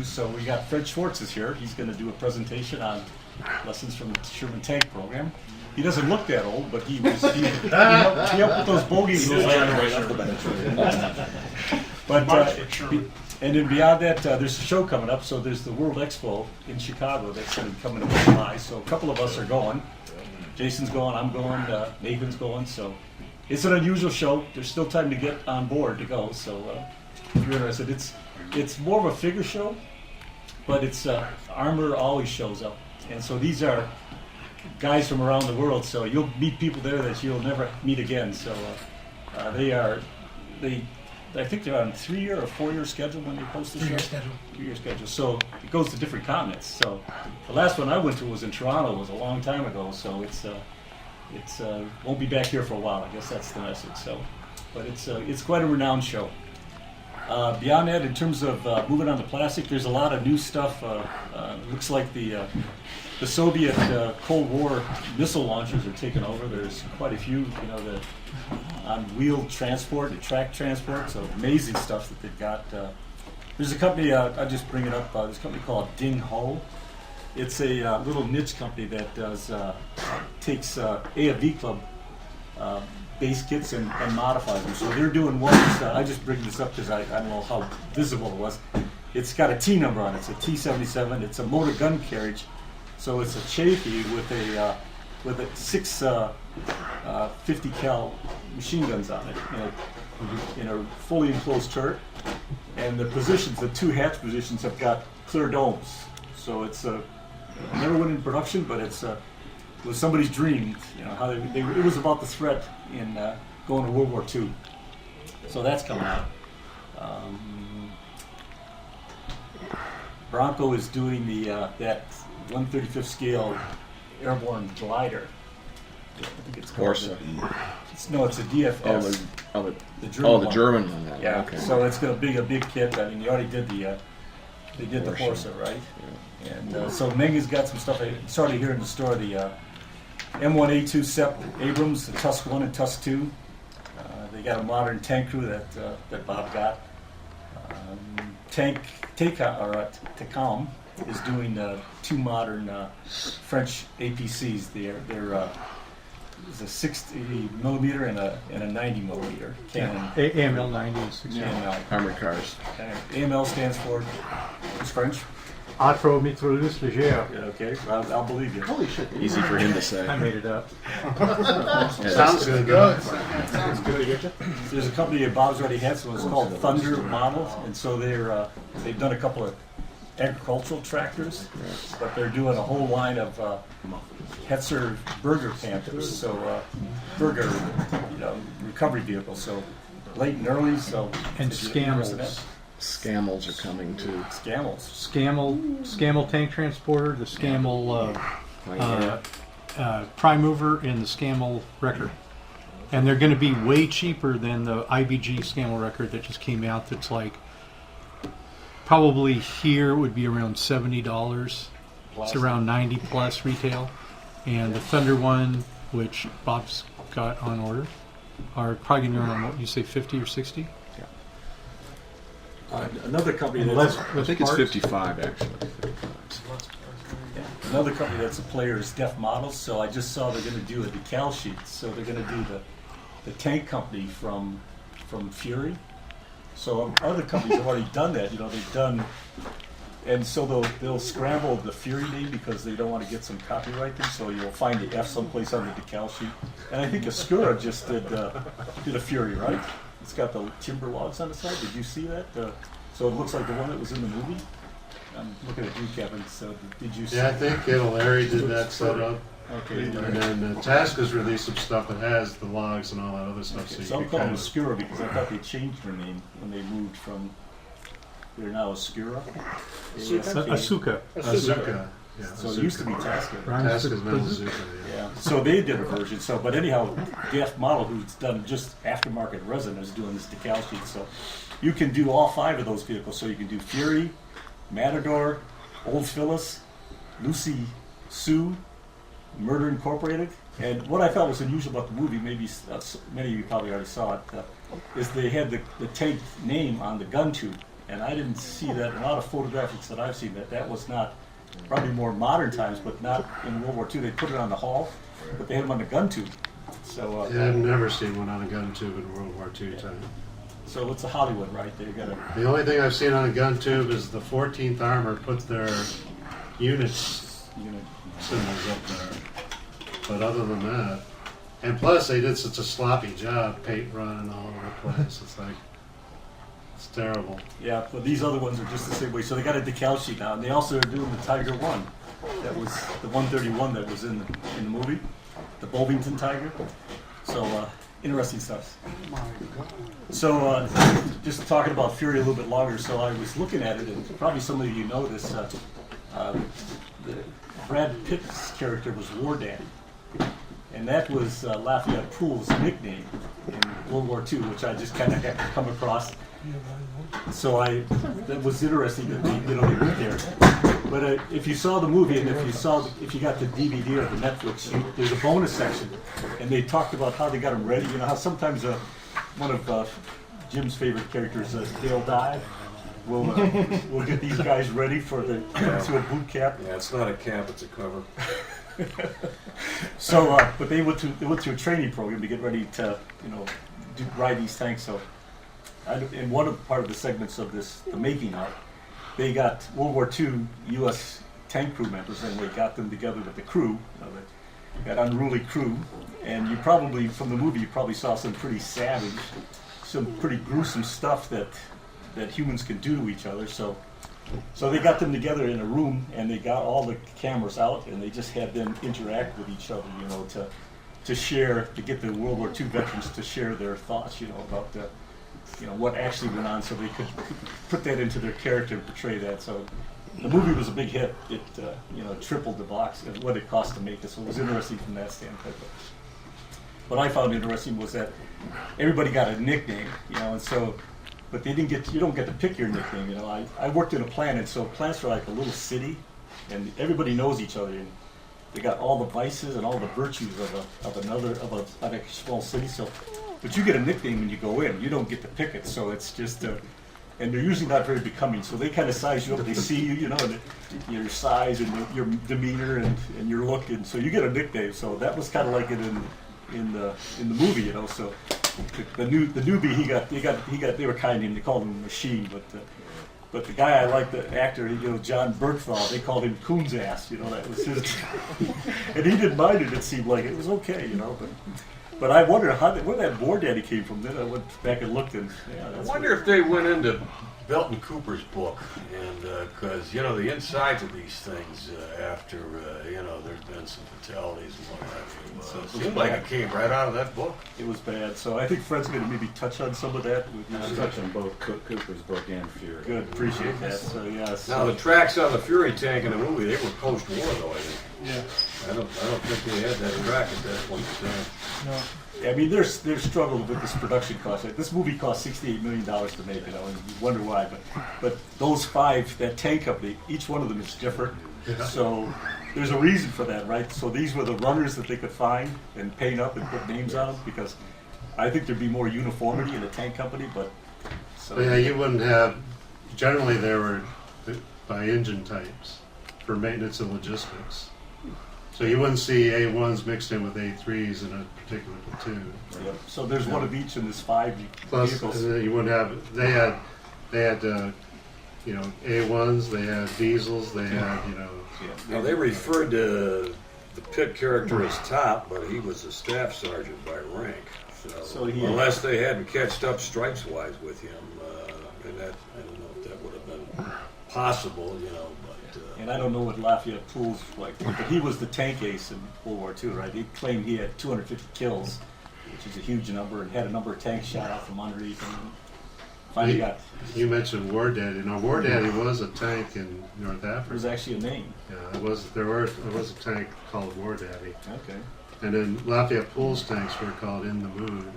news. So we got Fred Schwartz is here. He's going to do a presentation on lessons from the Sherman tank program. He doesn't look that old, but he helped with those bogeys. And then beyond that, there's a show coming up. So there's the World Expo in Chicago that's going to be coming up in July. So a couple of us are going. Jason's going, I'm going, Nathan's going. So it's an unusual show. There's still time to get on board to go. So if you're interested, it's more of a figure show, but it's Armor always shows up. And so these are guys from around the world. So you'll meet people there that you'll never meet again. So I think they're on a 3-year or 4-year schedule when they post the show. 3-year schedule. So it goes to different continents. So the last one I went to was in Toronto. It was a long time ago. So it's won't be back here for a while. I guess that's the message. So, but it's quite a renowned show. Beyond that, in terms of moving on to plastic, there's a lot of new stuff. Looks like the Soviet Cold War missile launchers are taking over. There's quite a few, the on wheeled transport, the track transport. So amazing stuff that they've got. There's a company, I'll just bring it up. There's a company called Ding Ho. It's a little niche company that takes AFV Club base kits and modifies them. So they're doing ones. I just bring this up because I don't know how visible it was. It's got a T number on it. It's a T77. It's a motor gun carriage. So it's a Chafee with a 6 50 cal machine guns on it in a fully enclosed turret. And the positions, the 2 hatch positions, have got clear domes. So it's never went in production, but it was somebody's dream. How it was about the threat in going to World War II. So that's coming out. Bronco is doing that 1/35th scale airborne glider. I think it's called it's a DFS. The German one. Yeah. Okay. So it's going to be a big kit. I mean, you already did the Horsa, right? Yeah. And so Menga's got some stuff. I started here in the store. The M1A2 SEP Abrams, the Tusk 1 and Tusk 2. They got a modern tank crew that Bob got. Tacom is doing 2 modern French APCs. They're it's a 60 millimeter and a 90 millimeter cannon. AML 90 and 60. Armored cars. AML stands for, it's French. Atro Mitrailleuse Légère. Yeah, okay, I'll believe you. Holy shit. Easy for him to say. I made it up. Sounds good. Sounds good. There's a company that Bob's already had, so it's called Thunder Model, and so they've done a couple of agricultural tractors, but they're doing a whole line of Hetzer Burger Panthers, so Burger, recovery vehicles, so late and early, so And Scamels. Scamels are coming too. Scamel tank transporter, the Scamel prime mover, and the Scamel wrecker. And they're going to be way cheaper than the IBG Scamel record that just came out. That's like probably here would be around $70. It's around 90 plus retail. And the Thunder one, which Bob's got on order, are probably going to run on what you say, 50 or 60. Another company I think it's 55 actually. Another company that's a player is Def Models. So I just saw they're going to do a decal sheet. So they're going to do the tank company from Fury. So other companies have already done that. They've done, and so they'll scramble the Fury name because they don't want to get some copyright thing. So you'll find the F someplace on the decal sheet. And I think Ascura just did a Fury, right? It's got the timber logs on the side. Did you see that? So it looks like the one that was in the movie. I'm looking at you, Kevin. So did you see? Yeah, I think Larry did that setup. Okay. And then Task has released some stuff that has the logs and all that other stuff. Okay, So so you I'm can calling kind them of Ascura because I thought they changed their name when they moved from. They're now Ascura. Asuka. Azuka. Yeah, So it used to be Tasca. Task is now Azuka. Yeah. So they did a version. So, but anyhow, Def Model, who's done just aftermarket resin, is doing this decal sheet. So you can do all 5 of those vehicles. So you can do Fury, Matador, Old Phyllis, Lucy Sue, Murder Incorporated. And what I thought was unusual about the movie, maybe many of you probably already saw it, is they had the tank name on the gun tube. And I didn't see that in a lot of photographics that I've seen. That was not, probably more modern times, but not in World War II. They put it on the hull, but they had them on the gun tube. So Yeah, I've never seen one on a gun tube in World War II time. so it's a Hollywood, right? They got a The only thing I've seen on a gun tube is the 14th Armor put their units unit. symbols up there. But other than that, and plus they did such a sloppy job, paint running all over the place. It's like, it's terrible. Yeah, but these other ones are just the same way. So they got a decal sheet now, and they also are doing the Tiger 1. That was the 131 that was in the movie, the Bovington Tiger. So interesting stuff. So just talking about Fury a little bit longer. So I was looking at it, and probably some of you know this. Brad Pitt's character was War Daddy, and that was Lafayette Poole's nickname in World War II, which I just kind of had come across. So that was interesting that they went there. But if you saw the movie, and if you got the DVD or the Netflix, there's a bonus section, and they talked about how they got them ready. You know how sometimes one of Jim's favorite characters, Dale Dye, will get these guys ready for the to a boot camp. Yeah, it's not a camp; it's a cover. So, but they went through a training program to get ready to ride these tanks. So, in part of the segments of the making of, they got World War II U.S. tank crew members, and they got them together with the crew, that unruly crew. And you probably, from the movie, you probably saw some pretty savage, some pretty gruesome stuff that humans can do to each other. So they got them together in a room, and they got all the cameras out, and they just had them interact with each other, to share, to get the World War II veterans to share their thoughts, about what actually went on, so they could put that into their character and portray that. So the movie was a big hit. It tripled the box of what it cost to make it. So it was interesting from that standpoint. What I found interesting was that everybody got a nickname, and so, but they didn't you don't get to pick your nickname. I worked in a plant, and so plants are like a little city, and everybody knows each other, and they got all the vices and all the virtues of a small city. So, but you get a nickname when you go in. You don't get to pick it. So it's just, and they're usually not very becoming. So they kind of size you up. They see you, and your size and your demeanor and your look, and so you get a nickname. So that was kind of like it in the movie, So the newbie, they were kind of, they called him Machine, but the guy I liked, the actor, John Bergthal, they called him Coon's Ass, that was his, and he didn't mind it. It seemed like it was okay, but I wonder where that War Daddy came from. Then I went back and looked, and I wonder if they went into Belton Cooper's book, and because the insides of these things, after there's been some fatalities and what have you, it seemed like it came right out of that book. It was bad. So I think Fred's going to maybe touch on some of that. I'll touch on both Cooper's book and Fury. Good, appreciate that. So yes. Now the tracks on the Fury tank in the movie, they were post-war though. I think. Yeah. I don't think they had that track at that point in time. No. I mean, they're struggled with this production cost. This movie cost $68 million to make, and you wonder why. But those five, that tank company, each one of them is different. Yeah. So there's a reason for that, right? So these were the runners that they could find and paint up and put names on them, because I think there'd be more uniformity in a tank company. But yeah, you wouldn't have. Generally, they were by engine types for maintenance and logistics. So you wouldn't see A1s mixed in with A3s in a particular platoon. Yep. So there's one of each in this five Plus, vehicles. you wouldn't have. They had A1s. They had diesels. They had Now they referred to the Pitt character as Top, but he was a staff sergeant by rank. So unless they hadn't catched up stripes-wise with him, and that, I don't know if that would have been possible, And I don't know what Lafayette Poole's like, but he was the tank ace in World War II, right? He claimed he had 250 kills, which is a huge number, and had a number of tanks shot out from underneath him. Finally got. You mentioned War Daddy. Now, War Daddy was a tank in North Africa. It was actually a name. Yeah, it was. There was a tank called War Daddy. Okay. And then Lafayette Poole's tanks were called In the Mood.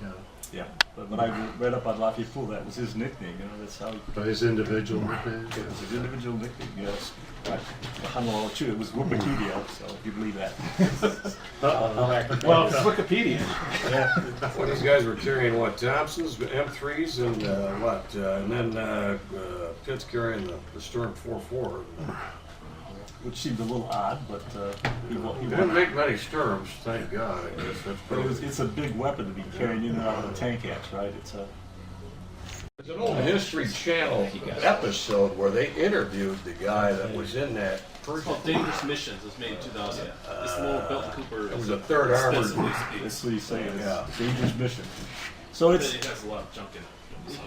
Yeah. Yeah, but when I read up on Lafayette Pool, that was his nickname. You know, that's how he. By his individual nickname. It was his individual nickname. Yes. It was Wikipedia, so if you believe that. Well, it's Wikipedia. Yeah. Well, these guys were carrying what, Thompsons, M3s, and and then Pitt's carrying the Sturm 4.4. Which seemed a little odd, but he Didn't won. make many Sturms, thank God. I guess that's But probably. it's a big weapon to be carrying in and out of the tank hatch, right? It's a. There's an old History Channel episode where they interviewed the guy that was in that It's first. called Dangerous Missions. It was made in 2000. This little Belton Cooper. It was a third armored. That's what he's saying. It's Yeah. a dangerous mission. So It has a lot of junk in it. So,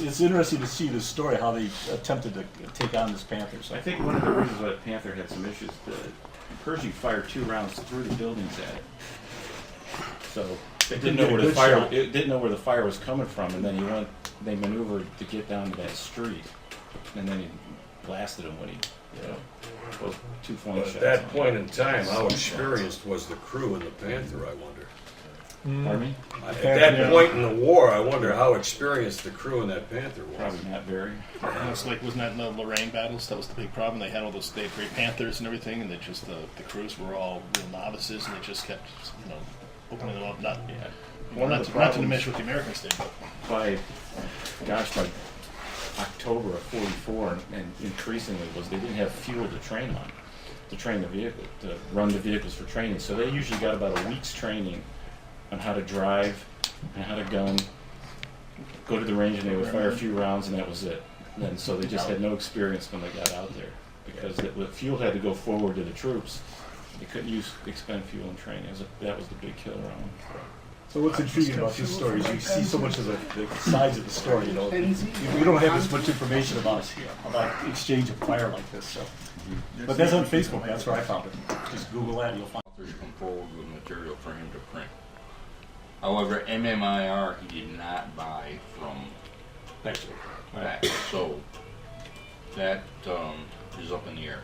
it's interesting to see the story how they attempted to take on this Panther. So I think one of the reasons why Panther had some issues, the Pershing fired 2 rounds through the buildings at it. So it didn't know where the fire. It didn't know where the fire was coming from, and then they maneuvered to get down to that street, and then he blasted him when he, those 2 point But shots. at that point in time, how experienced was the crew in the Panther, I wonder? Pardon me? At that point in the war, I wonder how experienced the crew in that Panther was. Probably not very. It's like, wasn't that in the Lorraine battles? That was the big problem. They had all those, they had great Panthers and everything, and they just, the crews were all real novices, and they just kept, opening them up. Not to diminish what the Americans did, but By October of '44, and increasingly was they didn't have fuel to train on, to train the vehicle, to run the vehicles for training. So they usually got about a week's training on how to drive and how to gun, go to the range and they would fire a few rounds and that was it. And so they just had no experience when they got out there because the fuel had to go forward to the troops. They couldn't expend fuel in training. That was the big killer on them. So what's intriguing about this story is you see so much of the sides of the story. We don't have as much information about exchange of fire like this. So, but that's on Facebook. That's where I found it. Just Google that, and you'll find. Authors come forward with material for him to print. However, MMIR he did not buy from back. So that is up in the air.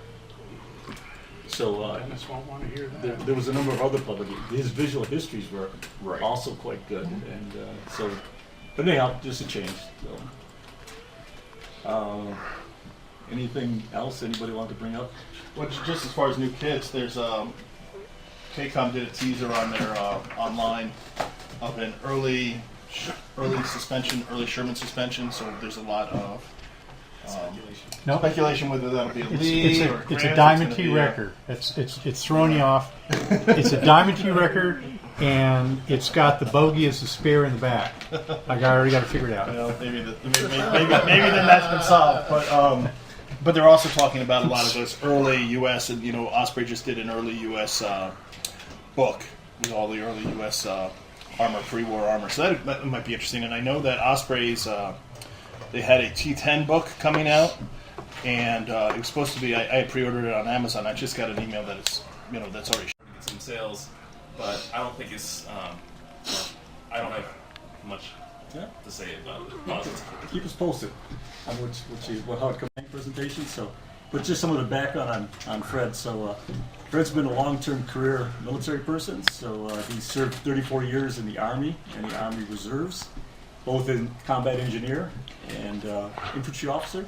So Dennis won't want to hear that. there was a number of other publications. His visual histories were Right. also quite good, and but anyhow, just a change. So, anything else anybody want to bring up? Well, just as far as new kits, there's KCOM did a teaser on their online of an early suspension, early Sherman suspension. So there's a lot of speculation whether that'll be a Lee or It's a Grant, Diamond it's T gonna be record. It's throwing you off. It's a Diamond T record, and it's got the bogey as the spare in the back. I already got to figure it out. Well, maybe then that's been solved. But they're also talking about a lot of those early U.S. and Osprey just did an early U.S. Book with all the early U.S. Armor, pre-war armor. So that might be interesting. And I know that Osprey's they had a T10 book coming out, and it was supposed to be. I had pre-ordered it on Amazon. I just got an email that it's that's already. get some sales, but I don't think it's. I don't have much to say about it. Positive. Keep us posted on how it comes in presentation. So, but just some of the background on Fred. So, Fred's been a long-term career military person. So he served 34 years in the Army and the Army Reserves, both in combat engineer and infantry officer.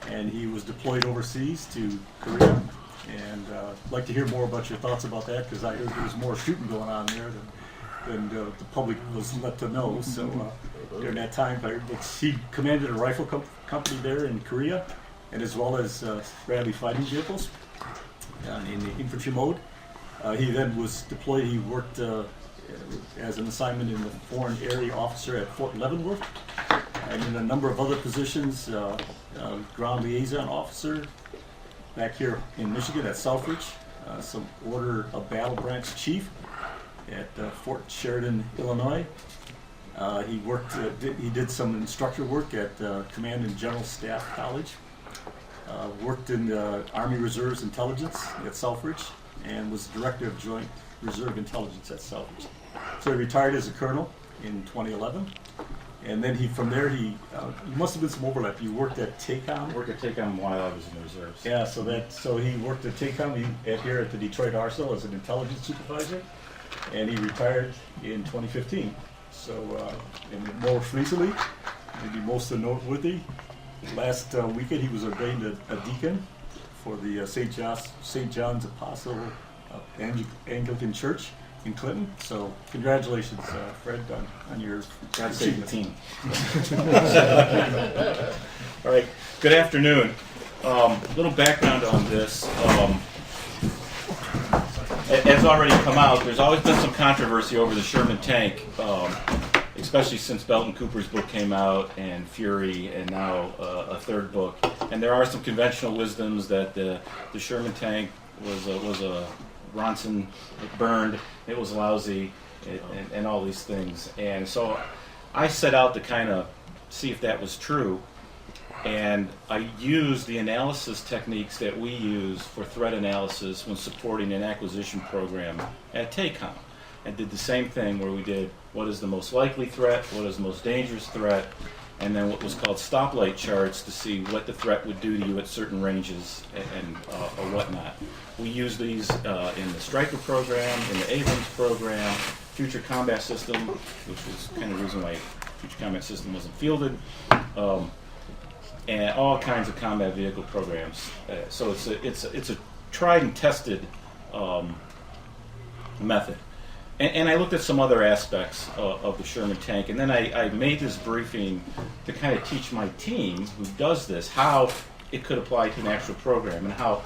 And he was deployed overseas to Korea. And I'd like to hear more about your thoughts about that because I heard there was more shooting going on there than the public was let to know. So during that time, he commanded a rifle company there in Korea, and as well as Bradley fighting vehicles in the infantry mode. He then was deployed. He worked as an assignment in the Foreign Area Officer at Fort Leavenworth, and in a number of other positions, ground liaison officer back here in Michigan at Southridge, some Order of Battle Branch Chief at Fort Sheridan, Illinois. He worked. He did some instructor work at Command and General Staff College. Worked in the Army Reserves Intelligence at Southridge, and was Director of Joint Reserve Intelligence at Southridge. So he retired as a colonel in 2011, and then from there he must have been some overlap. You worked at TACOM. I worked at TACOM while I was in the reserves. Yeah, so he worked at TACOM here at the Detroit Arsenal as an intelligence supervisor, and he retired in 2015. So, and more recently, maybe most noteworthy, last weekend he was ordained a deacon for the St. John's Apostle Anglican Church in Clinton. So, congratulations, Fred, on your God save the team. All right. Good afternoon. A little background on this. As already come out, there's always been some controversy over the Sherman tank, especially since Belton Cooper's book came out and Fury, and now a third book. And there are some conventional wisdoms that the Sherman tank was a Ronson, it burned, it was lousy, and all these things. And so I set out to kind of see if that was true. And I used the analysis techniques that we use for threat analysis when supporting an acquisition program at Tachna. And did the same thing where we did what is the most likely threat, what is the most dangerous threat, and then what was called stoplight charts to see what the threat would do to you at certain ranges and or whatnot. We use these in the Stryker program, in the Abrams program, Future Combat System, which was kind of the reason why Future Combat System wasn't fielded. And all kinds of combat vehicle programs. So it's a tried and tested method. And I looked at some other aspects of the Sherman tank, and then I made this briefing to kind of teach my team who does this how it could apply to an actual program, and how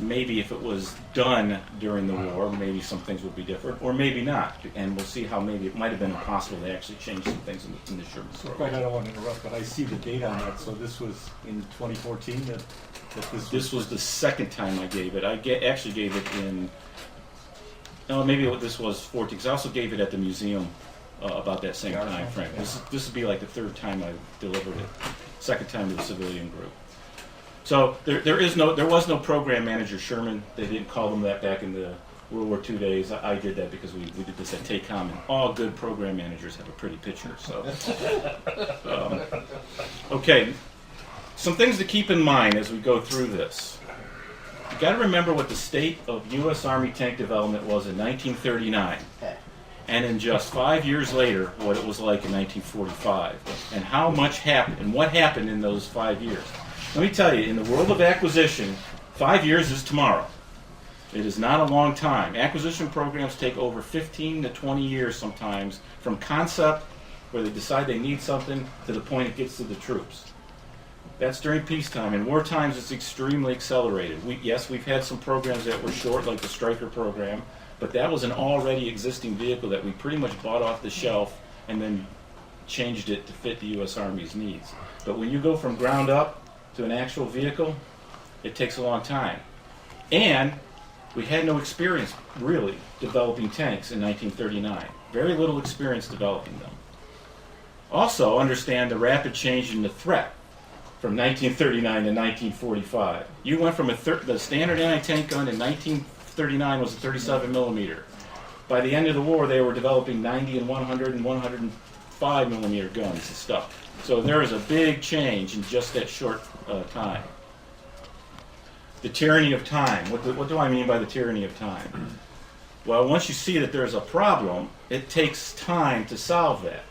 maybe if it was done during the war, maybe some things would be different, or maybe not. And we'll see how maybe it might have been impossible to actually change some things in the Sherman program. I don't want to interrupt, but I see the data on that. So this was in 2014 that this was the second time I gave it. I actually gave it in. No, maybe this was 14. Because I also gave it at the museum about that same time frame. This would be like the third time I delivered it. Second time to the civilian group. So there was no program manager Sherman. They didn't call them that back in the World War II days. I did that because we did this at TACOM, and all good program managers have a pretty picture. So, okay, some things to keep in mind as we go through this. You got to remember what the state of U.S. Army tank development was in 1939, and in just 5 years later, what it was like in 1945, and how much happened, and what happened in those 5 years. Let me tell you, in the world of acquisition, 5 years is tomorrow. It is not a long time. Acquisition programs take over 15 to 20 years sometimes, from concept, where they decide they need something, to the point it gets to the troops. That's during peacetime. In war times, it's extremely accelerated. Yes, we've had some programs that were short, like the Stryker program, but that was an already existing vehicle that we pretty much bought off the shelf and then changed it to fit the U.S. Army's needs. But when you go from ground up to an actual vehicle, it takes a long time. And we had no experience, really, developing tanks in 1939. Very little experience developing them. Also, understand the rapid change in the threat from 1939 to 1945. You went from the standard anti-tank gun in 1939 was a 37 millimeter. By the end of the war, they were developing 90 and 100 and 105 millimeter guns and stuff. So there is a big change in just that short time. The tyranny of time. What do I mean by the tyranny of time? Well, once you see that there's a problem, it takes time to solve that.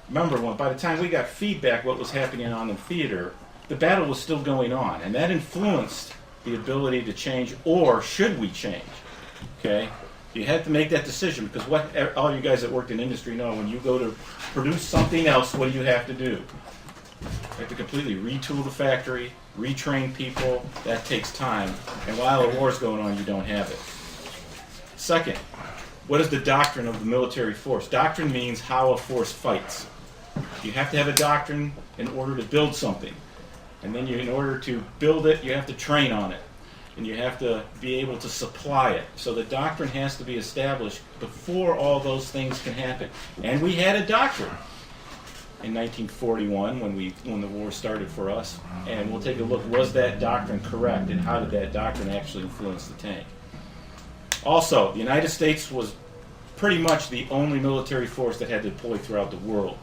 Remember, by the time we got feedback what was happening on in theater, the battle was still going on, and that influenced the ability to change, or should we change? Okay? You had to make that decision, because all you guys that worked in industry know, when you go to produce something else, what do you have to do? You have to completely retool the factory, retrain people. That takes time. And while the war's going on, you don't have it. Second, what is the doctrine of the military force? Doctrine means how a force fights. You have to have a doctrine in order to build something. And then in order to build it, you have to train on it. And you have to be able to supply it. So the doctrine has to be established before all those things can happen. And we had a doctrine in 1941 when the war started for us. And we'll take a look, was that doctrine correct? And how did that doctrine actually influence the tank? Also, the United States was pretty much the only military force that had to deploy throughout the world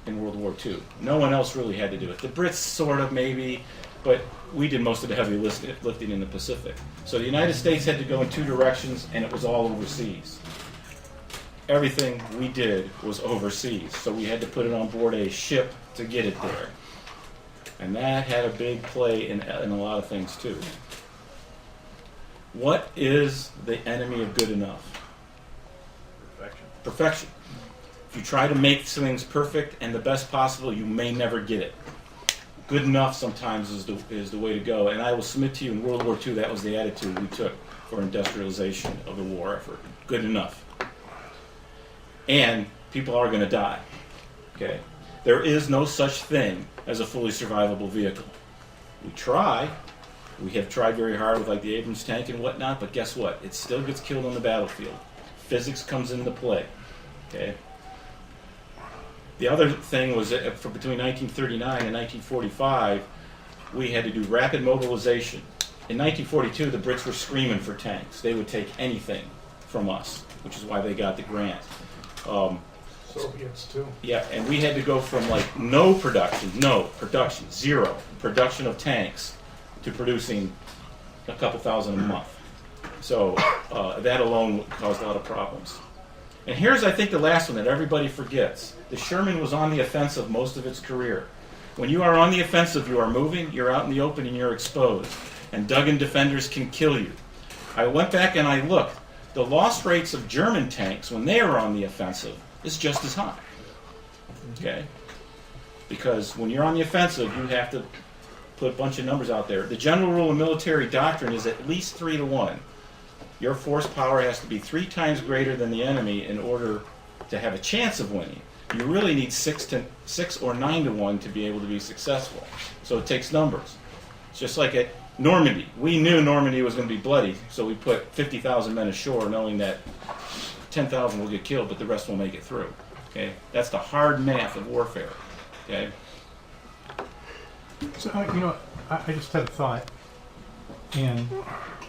in World War II. No one else really had to do it. The Brits sort of maybe, but we did most of the heavy lifting in the Pacific. So the United States had to go in two directions, and it was all overseas. everything we did was overseas, so we had to put it on board a ship to get it there. And that had a big play in a lot of things too. What is the enemy of good enough? Perfection. Perfection. If you try to make things perfect and the best possible, you may never get it. Good enough sometimes is the way to go. And I will submit to you, in World War II, that was the attitude we took for industrialization of the war effort. Good enough. And people are going to die. Okay? There is no such thing as a fully survivable vehicle. We try. We have tried very hard with like the Abrams tank and whatnot, but guess what? It still gets killed on the battlefield. Physics comes into play. Okay? The other thing was that for between 1939 and 1945, we had to do rapid mobilization. In 1942, the Brits were screaming for tanks. They would take anything from us, which is why they got the grant. Soviets too. Yeah, and we had to go from like zero production of tanks to producing a couple thousand a month. So that alone caused a lot of problems. And here's, I think, the last one that everybody forgets. The Sherman was on the offensive most of its career. When you are on the offensive, you are moving, you're out in the open, and you're exposed. And Duggan defenders can kill you. I went back and I looked. The loss rates of German tanks when they are on the offensive is just as high. Okay? Because when you're on the offensive, you have to put a bunch of numbers out there. The general rule of military doctrine is at least 3-to-1. Your force power has to be 3 times greater than the enemy in order to have a chance of winning. You really need 6 or 9-to-1 to be able to be successful. So it takes numbers. It's just like at Normandy. We knew Normandy was going to be bloody, so we put 50,000 men ashore knowing that 10,000 will get killed, but the rest will make it through. Okay? That's the hard math of warfare. Okay? So, I just had a thought. And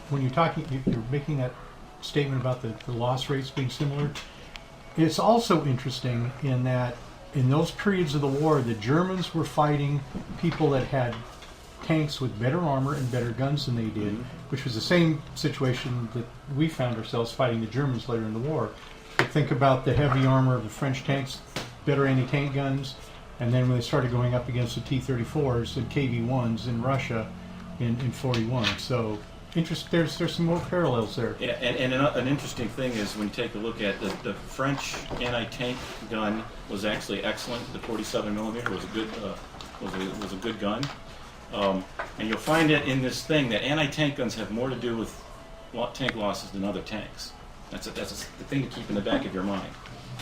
when you're making that statement about the loss rates being similar, it's also interesting in that in those periods of the war, the Germans were fighting people that had tanks with better armor and better guns than they did, which was the same situation that we found ourselves fighting the Germans later in the war. But think about the heavy armor of the French tanks, better anti-tank guns, and then when they started going up against the T-34s and KV-1s in Russia in 41. So there's some more parallels there. Yeah, and an interesting thing is when you take a look at the French anti-tank gun was actually excellent. The 47 millimeter was a good gun. And you'll find it in this thing that anti-tank guns have more to do with tank losses than other tanks. That's the thing to keep in the back of your mind.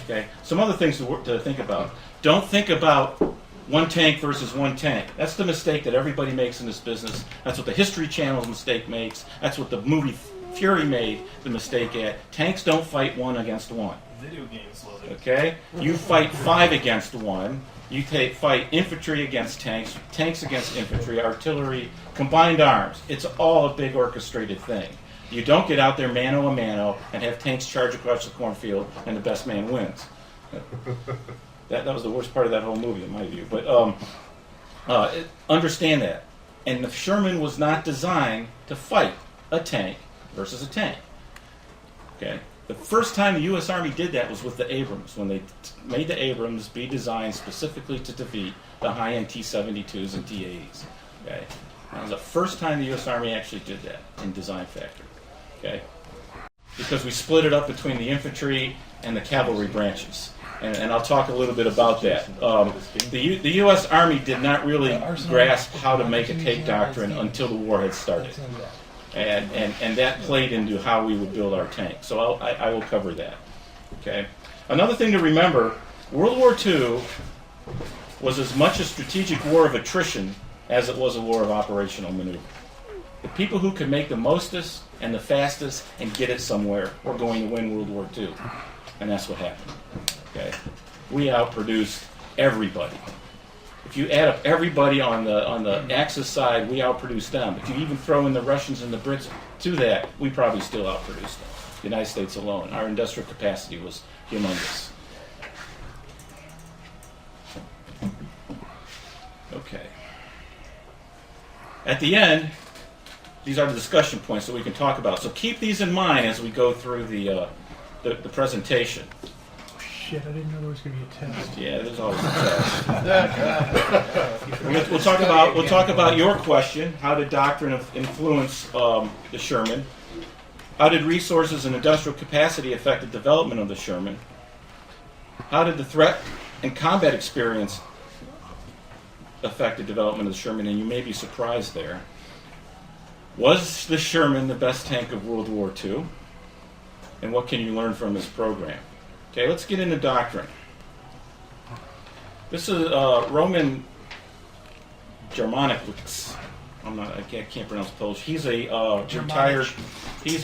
Okay. Some other things to think about. Don't think about one tank versus one tank. That's the mistake that everybody makes in this business. That's what the History Channel's mistake makes. That's what the movie Fury made the mistake at. Tanks don't fight 1 against 1. Video games love it. Okay? You fight 5 against 1. You fight infantry against tanks, tanks against infantry, artillery, combined arms. It's all a big orchestrated thing. You don't get out there mano a mano and have tanks charge across the cornfield and the best man wins. That was the worst part of that whole movie, in my view. But understand that. And the Sherman was not designed to fight a tank versus a tank. Okay? The first time the U.S. Army did that was with the Abrams, when they made the Abrams be designed specifically to defeat the high-end T-72s and T-80s. Okay? That was the first time the U.S. Army actually did that in design factory. Okay? Because we split it up between the infantry and the cavalry branches. And I'll talk a little bit about that. The U.S. Army did not really grasp how to make a tank doctrine until the war had started. And that played into how we would build our tank. So I will cover that. Okay. Another thing to remember, World War II was as much a strategic war of attrition as it was a war of operational maneuver. The people who could make the mostest and the fastest and get it somewhere were going to win World War II. And that's what happened. Okay. We outproduced everybody. If you add up everybody on the Axis side, we outproduced them. If you even throw in the Russians and the Brits to that, we probably still outproduced them. The United States alone. Our industrial capacity was humongous. Okay. At the end, these are the discussion points that we can talk about. So keep these in mind as we go through the presentation. shit, I didn't know there was going to be a test. Yeah, there's always a test. We'll talk about your question. How did doctrine influence the Sherman? How did resources and industrial capacity affect the development of the Sherman? How did the threat and combat experience affect the development of the Sherman? And you may be surprised there. Was the Sherman the best tank of World War II? And what can you learn from this program? Okay, let's get into doctrine. This is Roman Germanicus. I can't pronounce Polish. He's a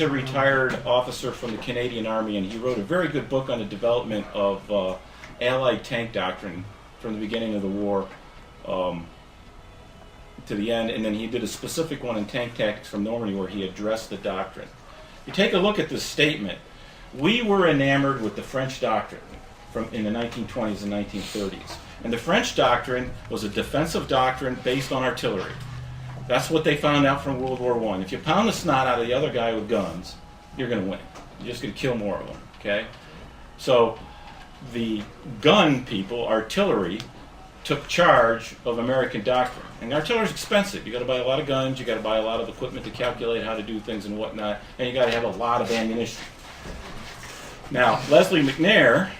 retired officer from the Canadian Army, and he wrote a very good book on the development of Allied tank doctrine from the beginning of the war to the end. And then he did a specific one in tank tactics from Normandy where he addressed the doctrine. You take a look at this statement. We were enamored with the French doctrine in the 1920s and 1930s. And the French doctrine was a defensive doctrine based on artillery. That's what they found out from World War I. If you pound the snot out of the other guy with guns, you're going to win. You're just going to kill more of them. Okay? So the gun people, artillery, took charge of American doctrine. And artillery is expensive. You got to buy a lot of guns. You got to buy a lot of equipment to calculate how to do things and whatnot. And you got to have a lot of ammunition. Now, Leslie McNair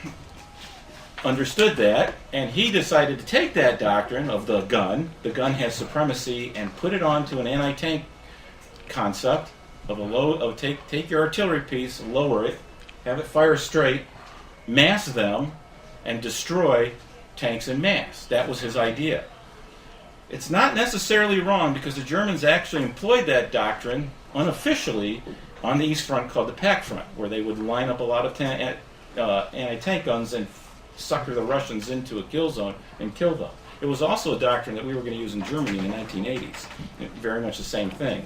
understood that, and he decided to take that doctrine of the gun has supremacy, and put it onto an anti-tank concept of take your artillery piece, lower it, have it fire straight, mass them, and destroy tanks en masse. That was his idea. It's not necessarily wrong, because the Germans actually employed that doctrine unofficially on the East Front, called the Pack Front, where they would line up a lot of anti-tank guns and sucker the Russians into a kill zone and kill them. It was also a doctrine that we were going to use in Germany in the 1980s. Very much the same thing.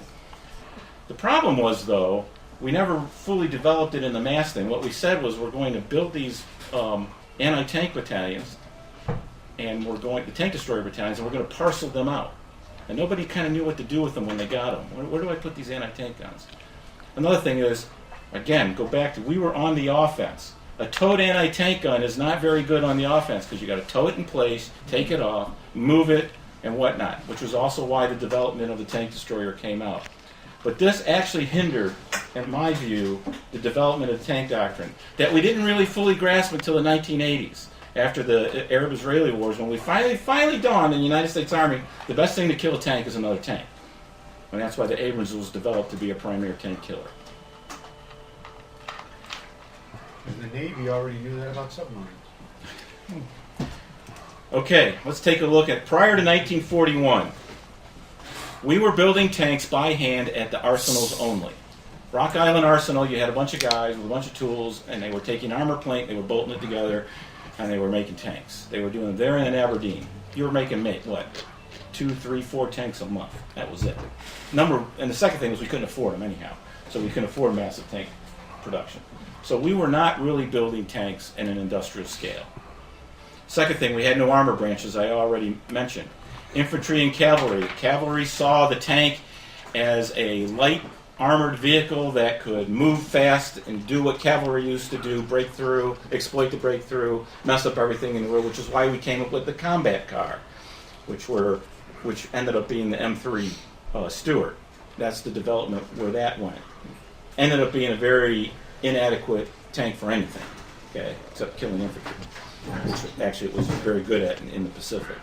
The problem was, though, we never fully developed it in the mass thing. What we said was we're going to build these anti-tank battalions, and the tank destroyer battalions, and we're going to parcel them out. And nobody kind of knew what to do with them when they got them. Where do I put these anti-tank guns? Another thing is, again, go back to, we were on the offense. A towed anti-tank gun is not very good on the offense, because you got to tow it in place, take it off, move it, and whatnot, which was also why the development of the tank destroyer came out. But this actually hindered, in my view, the development of the tank doctrine that we didn't really fully grasp until the 1980s, after the Arab-Israeli wars, when we finally dawned in the United States Army, the best thing to kill a tank is another tank. And that's why the Abrams was developed to be a primary tank killer. And the Navy already knew that about submarines. Okay, let's take a look at prior to 1941. We were building tanks by hand at the arsenals only. Rock Island Arsenal, you had a bunch of guys with a bunch of tools, and they were taking armor plank, they were bolting it together, and they were making tanks. They were doing it there and in Aberdeen. You were making, what, 2, 3, 4 tanks a month. That was it. And the second thing was we couldn't afford them anyhow. So we couldn't afford massive tank production. So we were not really building tanks in an industrial scale. Second thing, we had no armor branches, I already mentioned. Infantry and cavalry. Cavalry saw the tank as a light armored vehicle that could move fast and do what cavalry used to do, break through, exploit the breakthrough, mess up everything in the road, which is why we came up with the combat car, which ended up being the M3 Stuart. That's the development where that went. Ended up being a very inadequate tank for anything, okay, except killing infantry, which actually it was very good at in the Pacific.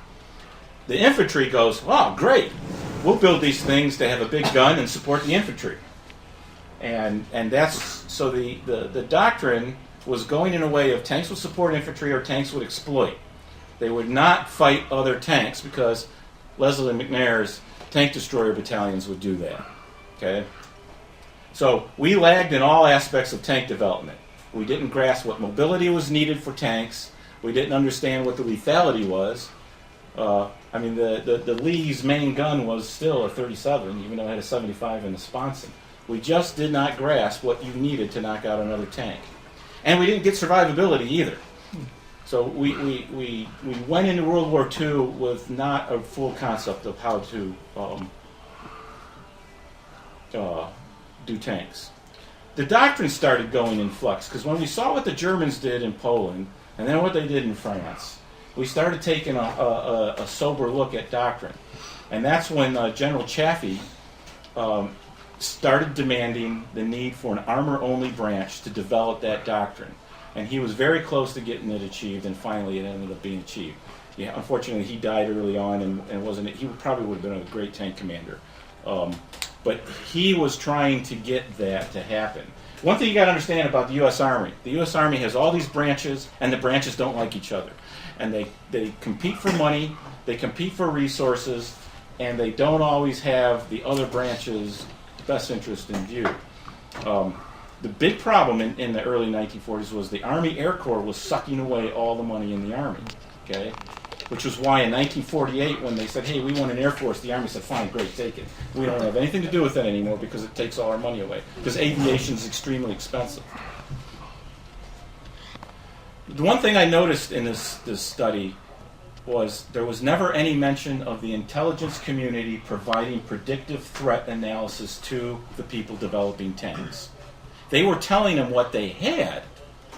The infantry goes, wow, great, we'll build these things to have a big gun and support the infantry. And that's, so the doctrine was going in a way of tanks would support infantry or tanks would exploit. They would not fight other tanks, because Leslie McNair's tank destroyer battalions would do that, okay? So we lagged in all aspects of tank development. We didn't grasp what mobility was needed for tanks. We didn't understand what the lethality was. The Lee's main gun was still a 37, even though it had a 75 in the sponson. We just did not grasp what you needed to knock out another tank. And we didn't get survivability either. So we went into World War II with not a full concept of how to do tanks. The doctrine started going in flux, because when we saw what the Germans did in Poland and then what they did in France. We started taking a sober look at doctrine. And that's when General Chaffee started demanding the need for an armor-only branch to develop that doctrine. And he was very close to getting it achieved, and finally it ended up being achieved. Yeah, unfortunately, he died early on, and wasn't. He probably would have been a great tank commander. But he was trying to get that to happen. One thing you got to understand about the U.S. Army: the U.S. Army has all these branches, and the branches don't like each other, and they compete for money, they compete for resources, and they don't always have the other branches' best interest in view. The big problem in the early 1940s was the Army Air Corps was sucking away all the money in the Army. Okay, which was why in 1948, when they said, "Hey, we want an Air Force," the Army said, "Fine, great, take it. We don't have anything to do with it anymore because it takes all our money away. Because aviation is extremely expensive." The one thing I noticed in this study was there was never any mention of the intelligence community providing predictive threat analysis to the people developing tanks. They were telling them what they had,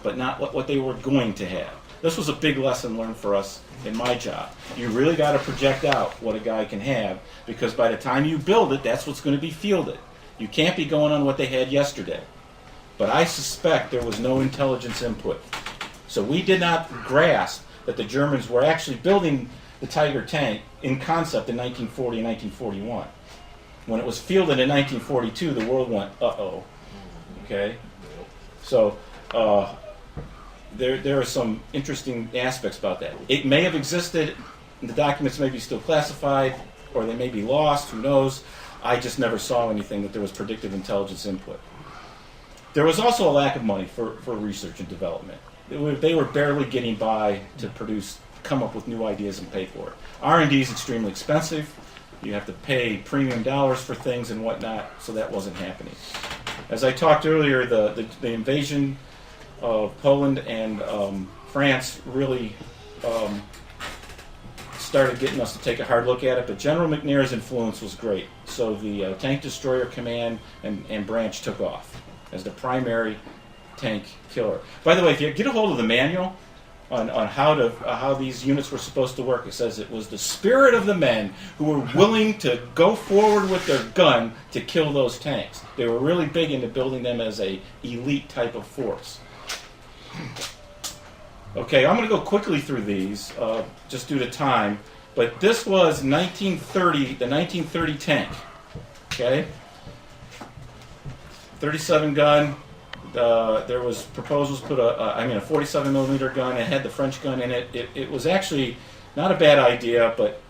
but not what they were going to have. This was a big lesson learned for us in my job. You really got to project out what a guy can have, because by the time you build it, that's what's going to be fielded. You can't be going on what they had yesterday. But I suspect there was no intelligence input. So we did not grasp that the Germans were actually building the Tiger tank in concept in 1940 and 1941. When it was fielded in 1942, the world went, uh-oh. Okay? So there are some interesting aspects about that. It may have existed, the documents may be still classified, or they may be lost, who knows. I just never saw anything that there was predictive intelligence input. There was also a lack of money for research and development. They were barely getting by to come up with new ideas and pay for it. R&D is extremely expensive. You have to pay premium dollars for things and whatnot, so that wasn't happening. As I talked earlier, the invasion of Poland and France really started getting us to take a hard look at it, but General McNair's influence was great. So the Tank Destroyer Command and branch took off as the primary tank killer. By the way, if you get a hold of the manual on how these units were supposed to work, it says it was the spirit of the men who were willing to go forward with their gun to kill those tanks. They were really big into building them as a elite type of force. Okay, I'm going to go quickly through these, just due to time. But this was the 1930 tank. Okay, 37 gun. There was proposals put a 47 millimeter gun. It had the French gun in it. It was actually not a bad idea, but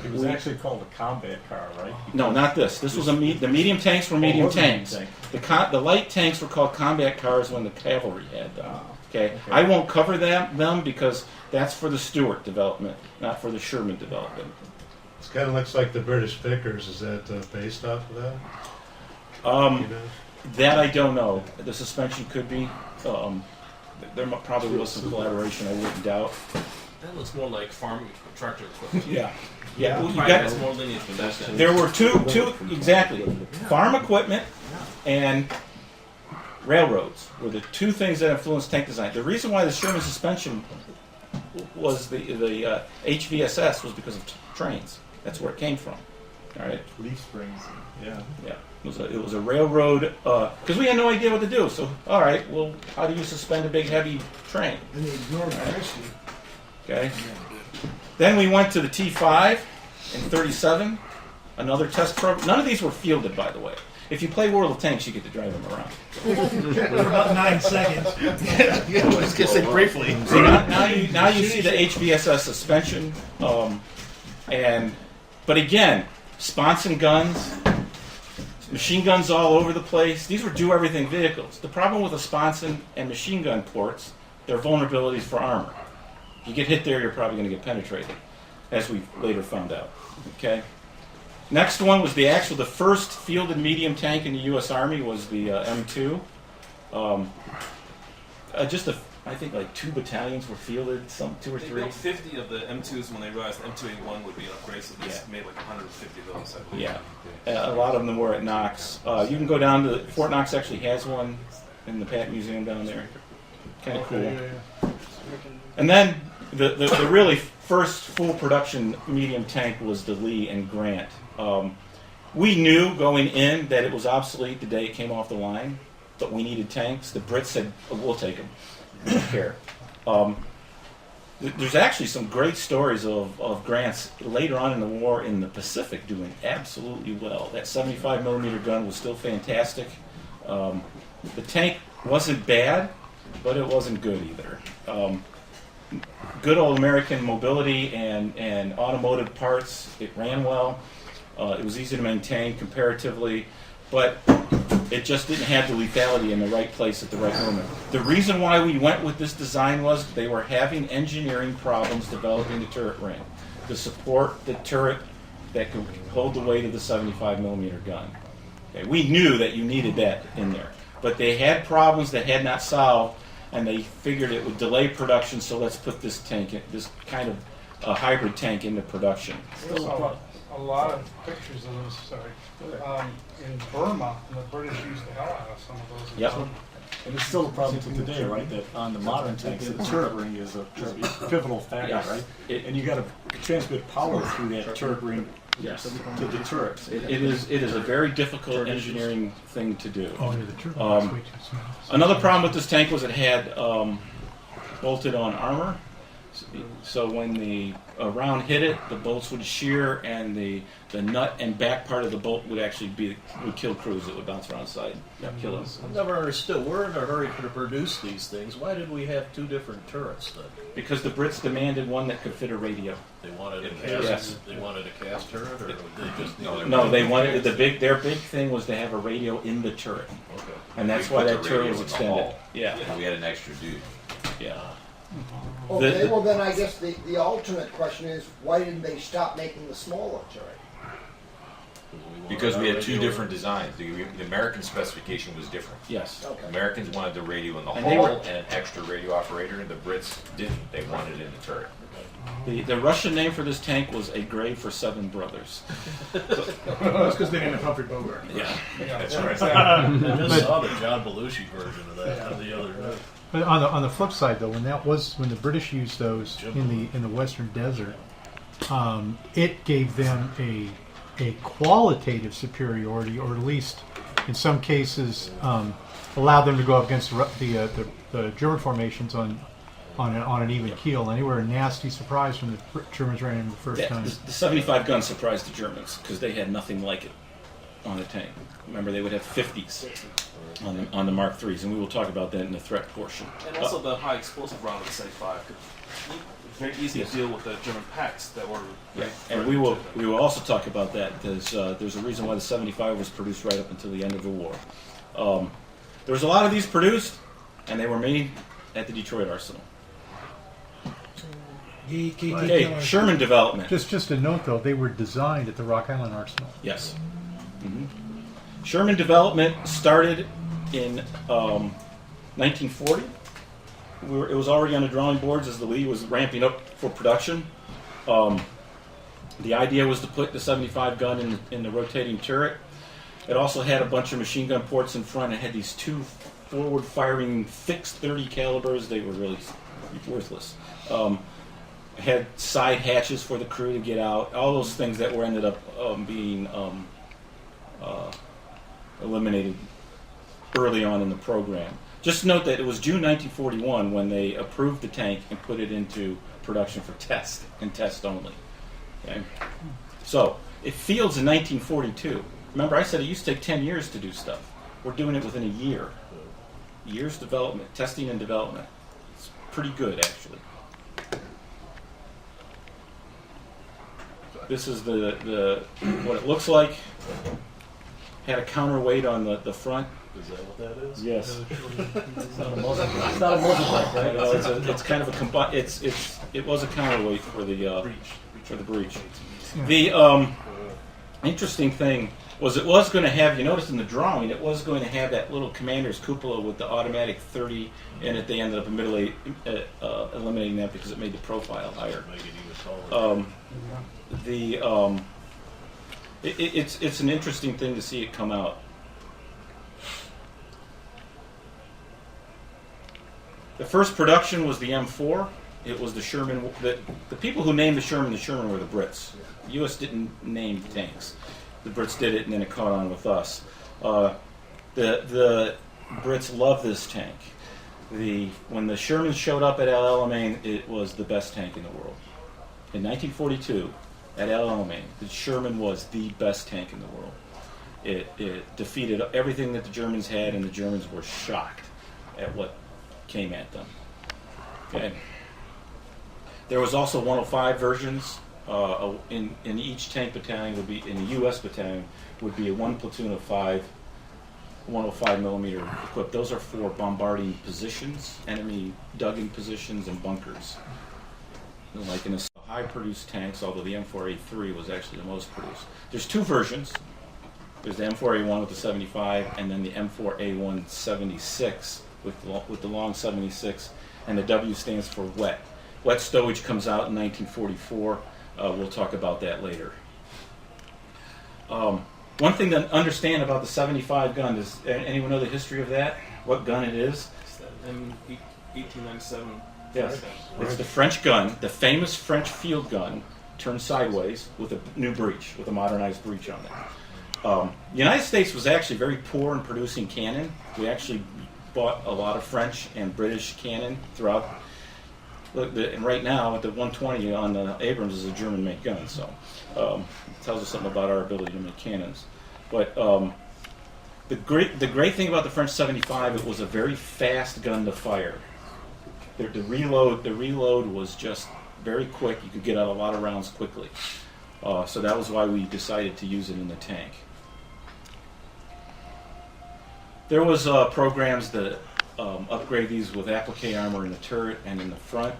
it was actually called a combat car, right? No, not this. This was the medium tanks were medium tanks. The light tanks were called combat cars when the cavalry had them. Okay, I won't cover them because that's for the Stuart development, not for the Sherman development. It kind of looks like the British Vickers. Is that based off of that? You know? That I don't know. The suspension could be. There probably was some collaboration. I wouldn't doubt. That looks more like farm tractor equipment. Yeah. Well, that's more lineage than that. There were two exactly. Farm equipment and railroads were the two things that influenced tank design. The reason why the Sherman suspension was the HVSS was because of trains. That's where it came from. All right. Leaf springs. Yeah. Yeah. It was a railroad, because we had no idea what to do. So, all right, well, how do you suspend a big, heavy train? And they ignored pricing. Okay. Then we went to the T5 in 37, another test program. None of these were fielded, by the way. If you play World of Tanks, you get to drive them around. For about 9 seconds. Yeah, I was going to say briefly. See, now you see the HVSS suspension, but again, sponson guns. Machine guns all over the place. These were do-everything vehicles. The problem with a sponson and machine gun ports, they're vulnerabilities for armor. If you get hit there, you're probably going to get penetrated, as we later found out. Okay. Next one was the first fielded medium tank in the U.S. Army was the M2. I think like 2 battalions were fielded, some 2 or 3. They built 50 of the M2s when they realized the M281 would be an upgrade, so they made like 150 of those. I believe. Yeah, a lot of them were at Knox. You can go down to Fort Knox. Actually has one in the Pat Museum down there. Kind of cool. Yeah. And then the really first full production medium tank was the Lee and Grant. We knew going in that it was obsolete the day it came off the line, but we needed tanks. The Brits said, oh, we'll take them. We don't care. There's actually some great stories of Grants later on in the war in the Pacific doing absolutely well. That 75 millimeter gun was still fantastic. The tank wasn't bad, but it wasn't good either. Good old American mobility and automotive parts. It ran well. It was easy to maintain comparatively, but it just didn't have the lethality in the right place at the right moment. The reason why we went with this design was they were having engineering problems developing the turret ring to support the turret that could hold the weight of the 75 millimeter gun. Okay, we knew that you needed that in there, but they had problems that had not solved, and they figured it would delay production, so let's put this tank, this kind of hybrid tank into production. A lot of pictures of those, in Burma, and the British used the hell out of some of those. Yep. And it's still a problem to today, right? That on the modern tanks, the turret ring is a pivotal factor, Yes. right? And you got to transmit power through that turret ring to the turrets. It is a very difficult engineering thing to do. Oh, yeah, the turret was way too small. Another problem with this tank was it had bolted on armor. So when the round hit it, the bolts would shear, and the nut and back part of the bolt would actually would kill crews. It would bounce around the side, kill them. I've never understood. We're in a hurry to produce these things. Why did we have two different turrets then? Because the Brits demanded one that could fit a radio. They wanted a cast. Yes. They wanted a cast turret, or they just no. They wanted their big thing was to have a radio in the turret. Okay. And that's why that turret was extended. Yeah. We had an extra dude. Yeah. Okay, well then I guess the alternate question is, why didn't they stop making the smaller turret? Because we had two different designs. The American specification was different. Yes. Okay. Americans wanted the radio in the And hull and an extra radio operator, and the Brits didn't. They wanted it in the turret. The Russian name for this tank was a grave for 7 brothers. That's because they didn't have Humphrey Bogart. Yeah. That's right. I just saw the John Belushi version of that the other day. But on the flip side, though, when the British used those in the Western Desert, it gave them a qualitative superiority, or at least in some cases allowed them to go up against the German formations on an even keel. And they were a nasty surprise when the Germans ran in the first time. The 75 gun surprised the Germans because they had nothing like it on the tank. Remember, they would have 50s on the Mark IIIs, and we will talk about that in the threat portion. And also the high explosive round of the 75 could very easy to deal with the German packs that were. Yeah, and we will also talk about that because there's a reason why the 75 was produced right up until the end of the war. There was a lot of these produced, and they were made at the Detroit Arsenal. Okay, Sherman development. Just a note, though, they were designed at the Rock Island Arsenal. Yes. Mm-hmm. Sherman development started in 1940. It was already on the drawing boards as the Lee was ramping up for production. The idea was to put the 75 gun in the rotating turret. It also had a bunch of machine gun ports in front. It had these 2 forward-firing fixed 30 calibers. They were really worthless. It had side hatches for the crew to get out. All those things that were ended up being eliminated early on in the program. Just note that it was June 1941 when they approved the tank and put it into production for test and test only. Okay? So, it fields in 1942. Remember, I said it used to take 10 years to do stuff. We're doing it within a year. Years development, testing and development. It's pretty good, actually. This is the what it looks like. Had a counterweight on the front. Is that what that is? Yes. It's not a multiplex, right? No, it's kind of a it was a counterweight for the breech. The interesting thing was it was going to have, you notice in the drawing, it was going to have that little commander's cupola with the automatic 30 in it. They ended up eliminating that because it made the profile higher. It's an interesting thing to see it come out. The first production was the M4. it was the Sherman. The people who named the Sherman were the Brits. The U.S. didn't name tanks. The Brits did it, and then it caught on with us. The Brits love this tank. When the Sherman showed up at El Alamein, it was the best tank in the world. In 1942, at El Alamein, the Sherman was the best tank in the world. It defeated everything that the Germans had, and the Germans were shocked at what came at them. Okay. There was also 105 versions. In each tank battalion would be, in the U.S. battalion, would be one platoon of 5 105 millimeter equipped. Those are for bombarding positions, enemy dug-in positions, and bunkers. Like in the high-produced tanks, although the M4A3 was actually the most produced. There's 2 versions. There's the M4A1 with the 75, and then the M4A1 76 with the long 76, and the W stands for wet. Wet stowage comes out in 1944. We'll talk about that later. One thing to understand about the 75 gun is, anyone know the history of that? What gun it is? It's the M1897. Yes. It's the French gun, the famous French field gun, turned sideways with a new breech, with a modernized breech on it. The United States was actually very poor in producing cannon. We actually bought a lot of French and British cannon throughout. And right now, the 120 on the Abrams is a German-made gun, so it tells us something about our ability to make cannons. But the great thing about the French 75, it was a very fast gun to fire. The reload was just very quick. You could get out a lot of rounds quickly. So that was why we decided to use it in the tank. There was programs that upgrade these with applique armor in the turret and in the front.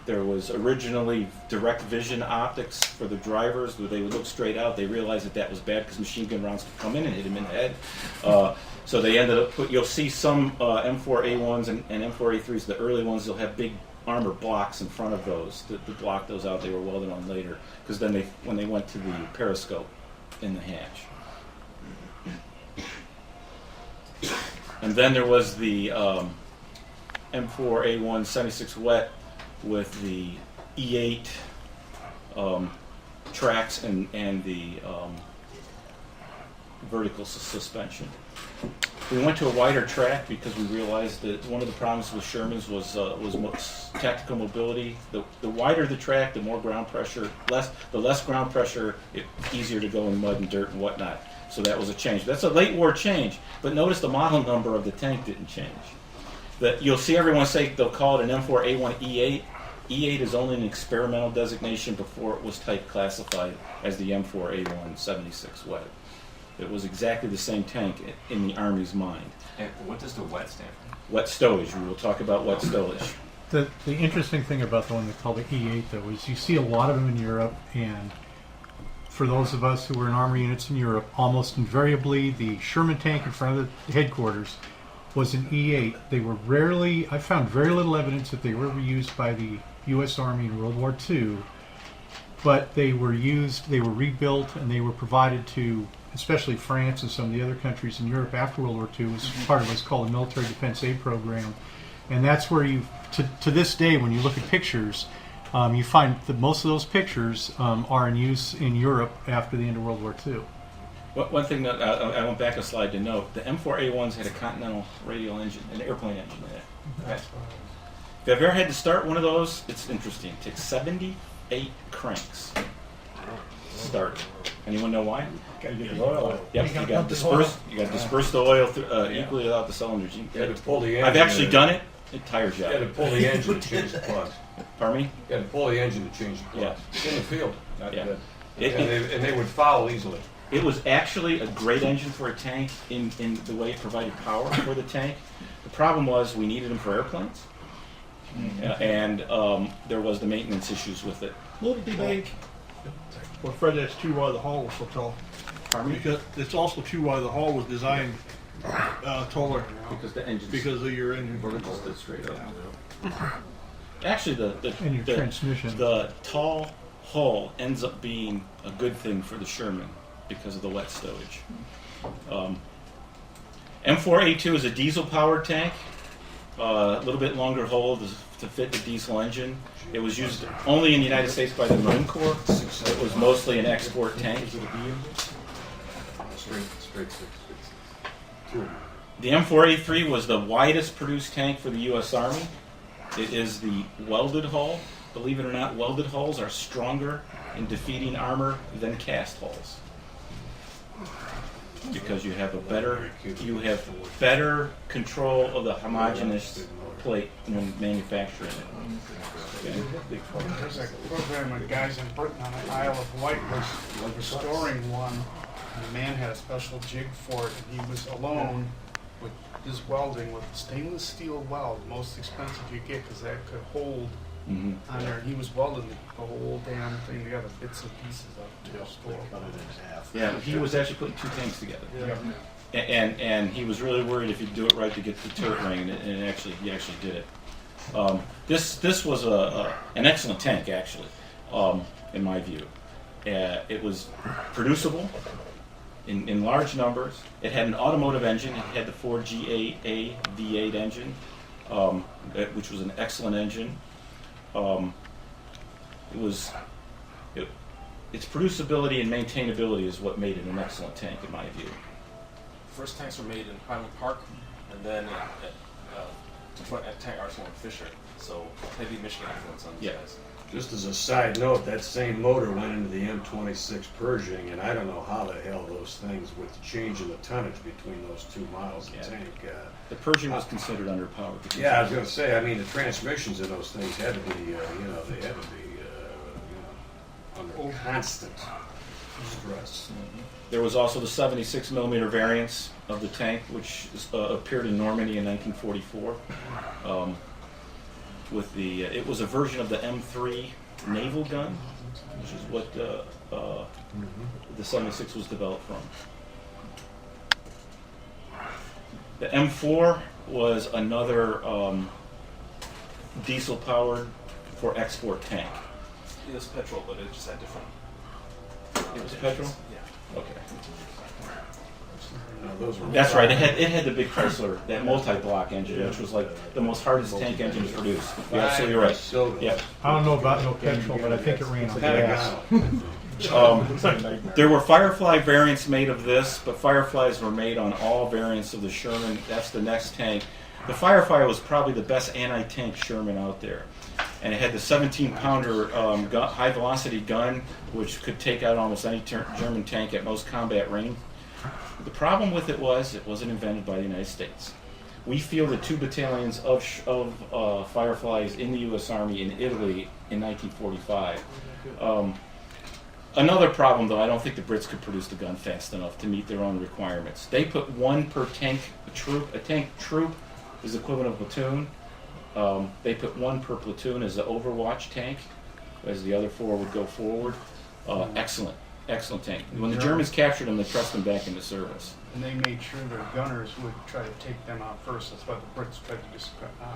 There was originally direct vision optics for the drivers, where they would look straight out. They realized that was bad because machine gun rounds could come in and hit them in the head. So they ended up you'll see some M4A1s and M4A3s, the early ones, they'll have big armor blocks in front of those to block those out. They were welded on later, because then when they went to the periscope in the hatch. And then there was the M4A1 76 wet with the E8 tracks and the vertical suspension. We went to a wider track because we realized that one of the problems with Shermans was tactical mobility. The wider the track, the more ground pressure. The less ground pressure, easier to go in mud and dirt and whatnot. So that was a change. That's a late war change. But notice the model number of the tank didn't change. You'll see everyone say they'll call it an M4A1 E8. E8 is only an experimental designation before it was type classified as the M4A1 76 wet. It was exactly the same tank in the Army's mind. And what does the wet stand for? Wet stowage. We will talk about wet stowage. The interesting thing about the one they call the E8, though, is you see a lot of them in Europe, and for those of us who were in Army units in Europe, almost invariably the Sherman tank in front of the headquarters was an E8. They were I found very little evidence that they were ever used by the U.S. Army in World War II, but they were rebuilt, and they were provided to, especially France and some of the other countries in Europe after World War II, as part of what's called the Military Defense Aid Program. And that's where to this day, when you look at pictures, you find that most of those pictures are in use in Europe after the end of World War II. One thing that I went back a slide to note, the M4A1s had a Continental radial engine, an airplane engine in it. Okay. If you've ever had to start one of those, it's interesting. It takes 78 cranks to start. Anyone know why? Gotta get the oil. Yep, you got to disperse the oil equally without the cylinders. You had to pull the engine. I've actually done it. It tires you out. You had to pull the engine to change the clutch. Pardon me? You had to pull the engine to change the clutch. Yeah. In the field. Yeah. And they would foul easily. It was actually a great engine for a tank in the way it provided power for the tank. The problem was we needed them for airplanes, and there was the maintenance issues with it. What did they make? Well, Fred, that's too why the hull was so tall. Pardon me? Because it's also too why the hull was designed taller. Because the engine. Because of your engine. Vertical stood straight up. Actually, transmission. The tall hull ends up being a good thing for the Sherman because of the wet stowage. M4A2 is a diesel-powered tank. a little bit longer hull to fit the diesel engine. It was used only in the United States by the Marine Corps. It was mostly an export tank. The M4A3 was the widest produced tank for the U.S. Army. It is the welded hull. Believe it or not, welded hulls are stronger in defeating armor than cast hulls, because you have better control of the homogeneous plate when manufacturing it. Okay. There's a program of guys in Britain on the Isle of Wight was restoring one, and the man had a special jig for it, and he was alone with his welding with a stainless steel weld, most expensive you get, because that could hold on there. And he was welding the whole damn thing together, bits and pieces of it. Yeah, he was actually putting two tanks together. Yeah. And he was really worried if he'd do it right to get the turret ring, and he actually did it. This was an excellent tank, actually, in my view. It was producible in large numbers. It had an automotive engine. It had the Ford GA V8 engine, which was an excellent engine. Its producibility and maintainability is what made it an excellent tank, in my view. First tanks were made in Highland Park, and then at Tank Arsenal in Fisher. So heavy Michigan influence on these guys. Just as a side note, that same motor went into the M26 Pershing, and I don't know how the hell those things, with the change in the tonnage between those two models of tank. The Pershing was considered underpowered. Yeah, I was going to say, I mean, the transmissions in those things had to be, they had to be, under constant stress. There was also the 76 millimeter variants of the tank, which appeared in Normandy in 1944. It was a version of the M3 naval gun, which is what the 76 was developed from. The M4 was another diesel-powered for export tank. It was petrol, but it just had different. It was petrol? Yeah. Okay. That's right. It had the big Chrysler, that multi-block engine, which was like the most hardest tank engine to produce. You're absolutely right. Yeah. I don't know about no petrol, but I think it ran on gas. There were Firefly variants made of this, but Fireflies were made on all variants of the Sherman. That's the next tank. The Firefly was probably the best anti-tank Sherman out there. And it had the 17-pounder high-velocity gun, which could take out almost any German tank at most combat range. The problem with it wasn't invented by the United States. We fielded 2 battalions of Fireflies in the U.S. Army in Italy in 1945. Another problem, though, I don't think the Brits could produce the gun fast enough to meet their own requirements. They put 1 per tank troop. A tank troop is the equivalent of a platoon. They put 1 per platoon as the overwatch tank, as the other 4 would go forward. Excellent tank. When the Germans captured them, they pressed them back into service. And they made sure their gunners would try to take them out first. That's why the Brits tried to just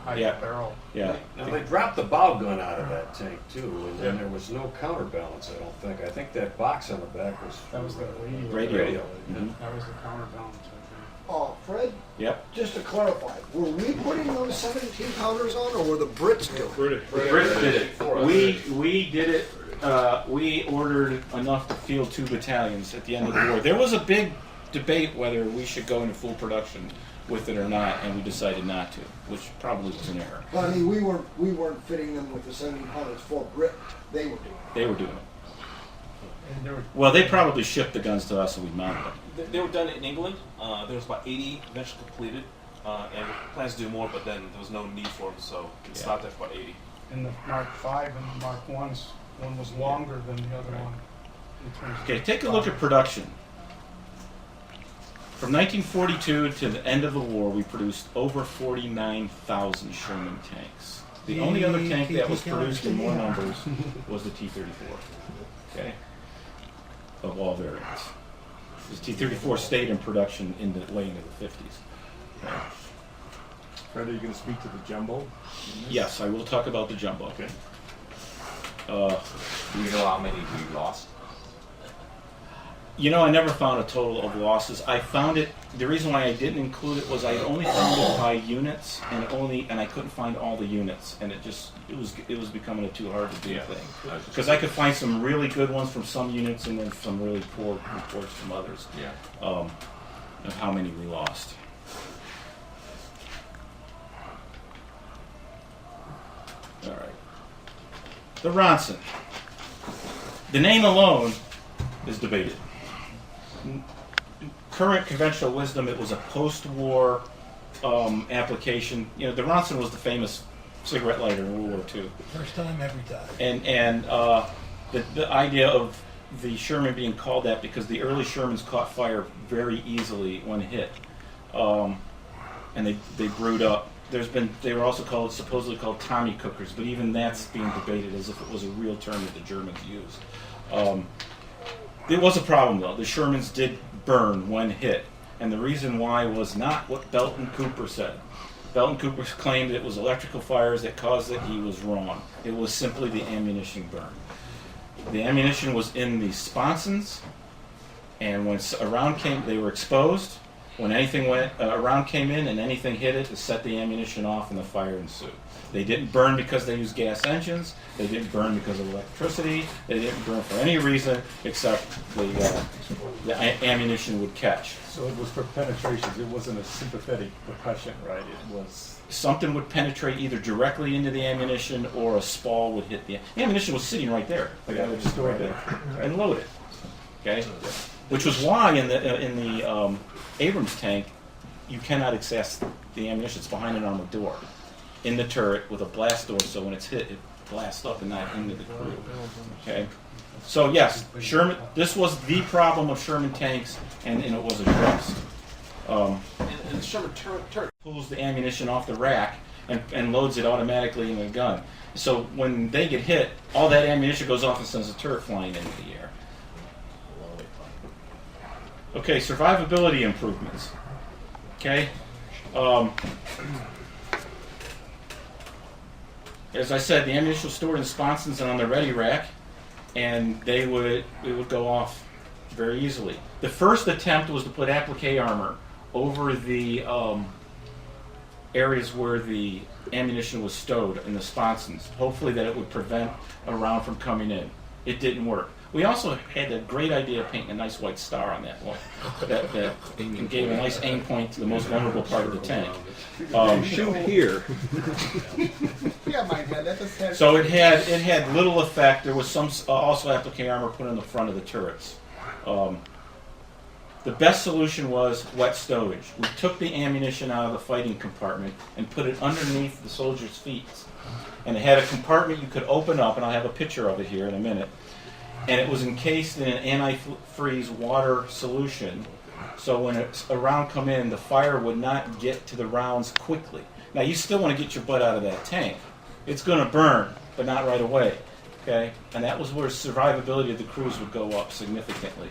hide the barrel. Yeah. Now, they dropped the bow gun out of that tank, too, and then there was no counterbalance, I don't think. I think that box on the back was... That was the radio. That was the counterbalance, I think. Fred? Yep. Just to clarify, were we putting those 17 pounders on, or were the Brits doing it? The Brits did it. We did it. We ordered enough to field 2 battalions at the end of the war. There was a big debate whether we should go into full production with it or not, and we decided not to, which probably was an error. But I mean, we weren't fitting them with the 17 pounders for Britain. They were doing it. They were doing it. Well, they probably shipped the guns to us and we mounted them. They were done in England. There was about 80 eventually completed, and plans to do more, but then there was no need for them, so it stopped at about 80. And the Mark V and the Mark I's, one was longer than the other one. Okay, take a look at production. From 1942 to the end of the war, we produced over 49,000 Sherman tanks. The only other tank that was produced in more numbers was the T-34. Okay, of all variants. The T-34 stayed in production in the late into the 50s. Okay. Fred, are you going to speak to the jumbo? Yes, I will talk about the jumbo. Okay. Do you know how many we lost? You know, I never found a total of losses. I found it. The reason why I didn't include it was I only found it by units, and I couldn't find all the units, and it was becoming a too hard to do thing. Because I could find some really good ones from some units, and then some really poor reports from others. Yeah. Of how many we lost. All right. The Ronson. The name alone is debated. Current conventional wisdom, it was a post-war application. You know, the Ronson was the famous cigarette lighter in World War II. First time, every time. And the idea of the Sherman being called that because the early Shermans caught fire very easily when hit, and they brewed up. They were also supposedly called Tommy cookers, but even that's being debated as if it was a real term that the Germans used. It was a problem, though. The Shermans did burn when hit, and the reason why was not what Belton Cooper said. Belton Cooper claimed it was electrical fires that caused it. He was wrong. It was simply the ammunition burn. The ammunition was in the sponsons, and when a round came, they were exposed. When a round came in and anything hit it, it set the ammunition off and the fire ensued. They didn't burn because they used gas engines. They didn't burn because of electricity. They didn't burn for any reason except the ammunition would catch. So it was for penetrations. It wasn't a sympathetic percussion, right? It was something would penetrate either directly into the ammunition or a spall would hit the ammunition was sitting right there. Like I would just store it and load it. Okay, which was why in the Abrams tank you cannot access the ammunition. It's behind an armored door in the turret with a blast door, so when it's hit, it blasts up and not into the crew. Okay, so yes, Sherman. This was the problem of Sherman tanks, and it was addressed. And the Sherman turret pulls the ammunition off the rack and loads it automatically in the gun. So when they get hit, all that ammunition goes off and sends the turret flying into the air. Okay, survivability improvements. Okay. As I said, the ammunition was stored in sponsons and on the ready rack, and it would go off very easily. The first attempt was to put applique armor over the areas where the ammunition was stowed in the sponsons, hopefully that it would prevent a round from coming in. It didn't work. We also had a great idea of painting a nice white star on that one that gave a nice aim point to the most vulnerable part of the tank. Shoot here. Yeah, my head. Let us have. So it had little effect. There was some also applique armor put on the front of the turrets. The best solution was wet stowage. We took the ammunition out of the fighting compartment and put it underneath the soldiers' feet. And it had a compartment you could open up, and I'll have a picture of it here in a minute. And it was encased in an antifreeze water solution, so when a round come in, the fire would not get to the rounds quickly. Now, you still want to get your butt out of that tank. It's going to burn, but not right away. Okay? And that was where survivability of the crews would go up significantly,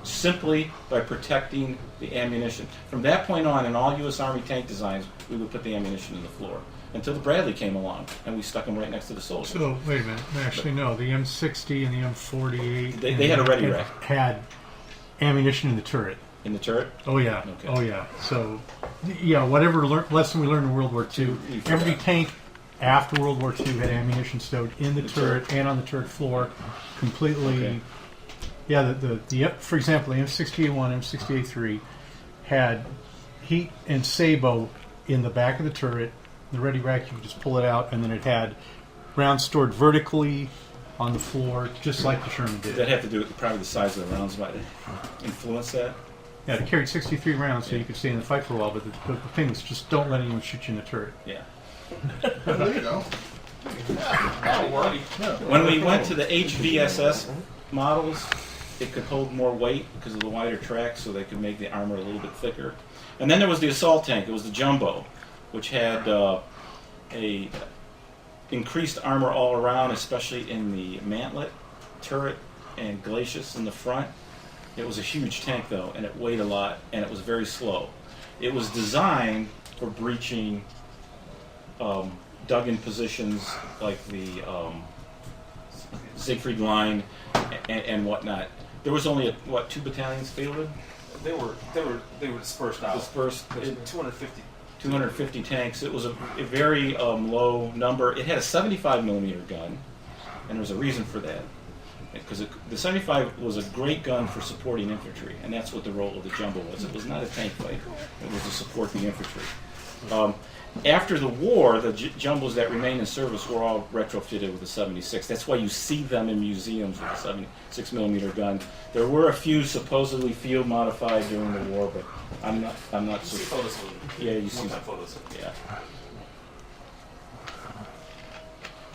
simply by protecting the ammunition. From that point on, in all U.S. Army tank designs, we would put the ammunition in the floor until the Bradley came along, and we stuck them right next to the soldiers. So, wait a minute. Actually, no. The M60 and the M48... They had a ready rack. Had ammunition in the turret. In the turret? Oh, yeah. Okay. Oh, yeah. So, yeah, whatever lesson we learned in World War II, every tank after World War II had ammunition stowed in the turret and on the turret floor completely... Okay. Yeah, for example, the M60A1, M60A3 had heat and sabot in the back of the turret. The ready rack, you could just pull it out, and then it had rounds stored vertically on the floor, just like the Sherman did. Did that have to do with probably the size of the rounds might influence that? Yeah, it carried 63 rounds, so you could stay in the fight for a while, but the thing was just don't let anyone shoot you in the turret. Yeah. There you go. When we went to the HVSS models, it could hold more weight because of the wider track, so they could make the armor a little bit thicker. And then there was the assault tank. It was the jumbo, which had a increased armor all around, especially in the mantlet, turret, and glacis in the front. It was a huge tank, though, and it weighed a lot, and it was very slow. It was designed for breaching dug-in positions like the Siegfried Line and whatnot. There was only, 2 battalions fielded? They were dispersed out. Dispersed. There's 250. 250 tanks. It was a very low number. It had a 75 millimeter gun, and there was a reason for that. Because the 75 was a great gun for supporting infantry, and that's what the role of the Jumbo was. It was not a tank fighter. It was to support the infantry. After the war, the Jumbos that remained in service were all retrofitted with the 76. That's why you see them in museums with a 76 millimeter gun. There were a few supposedly field modified during the war, but I'm not so. You see photos of them. Yeah, you see photos. Yeah.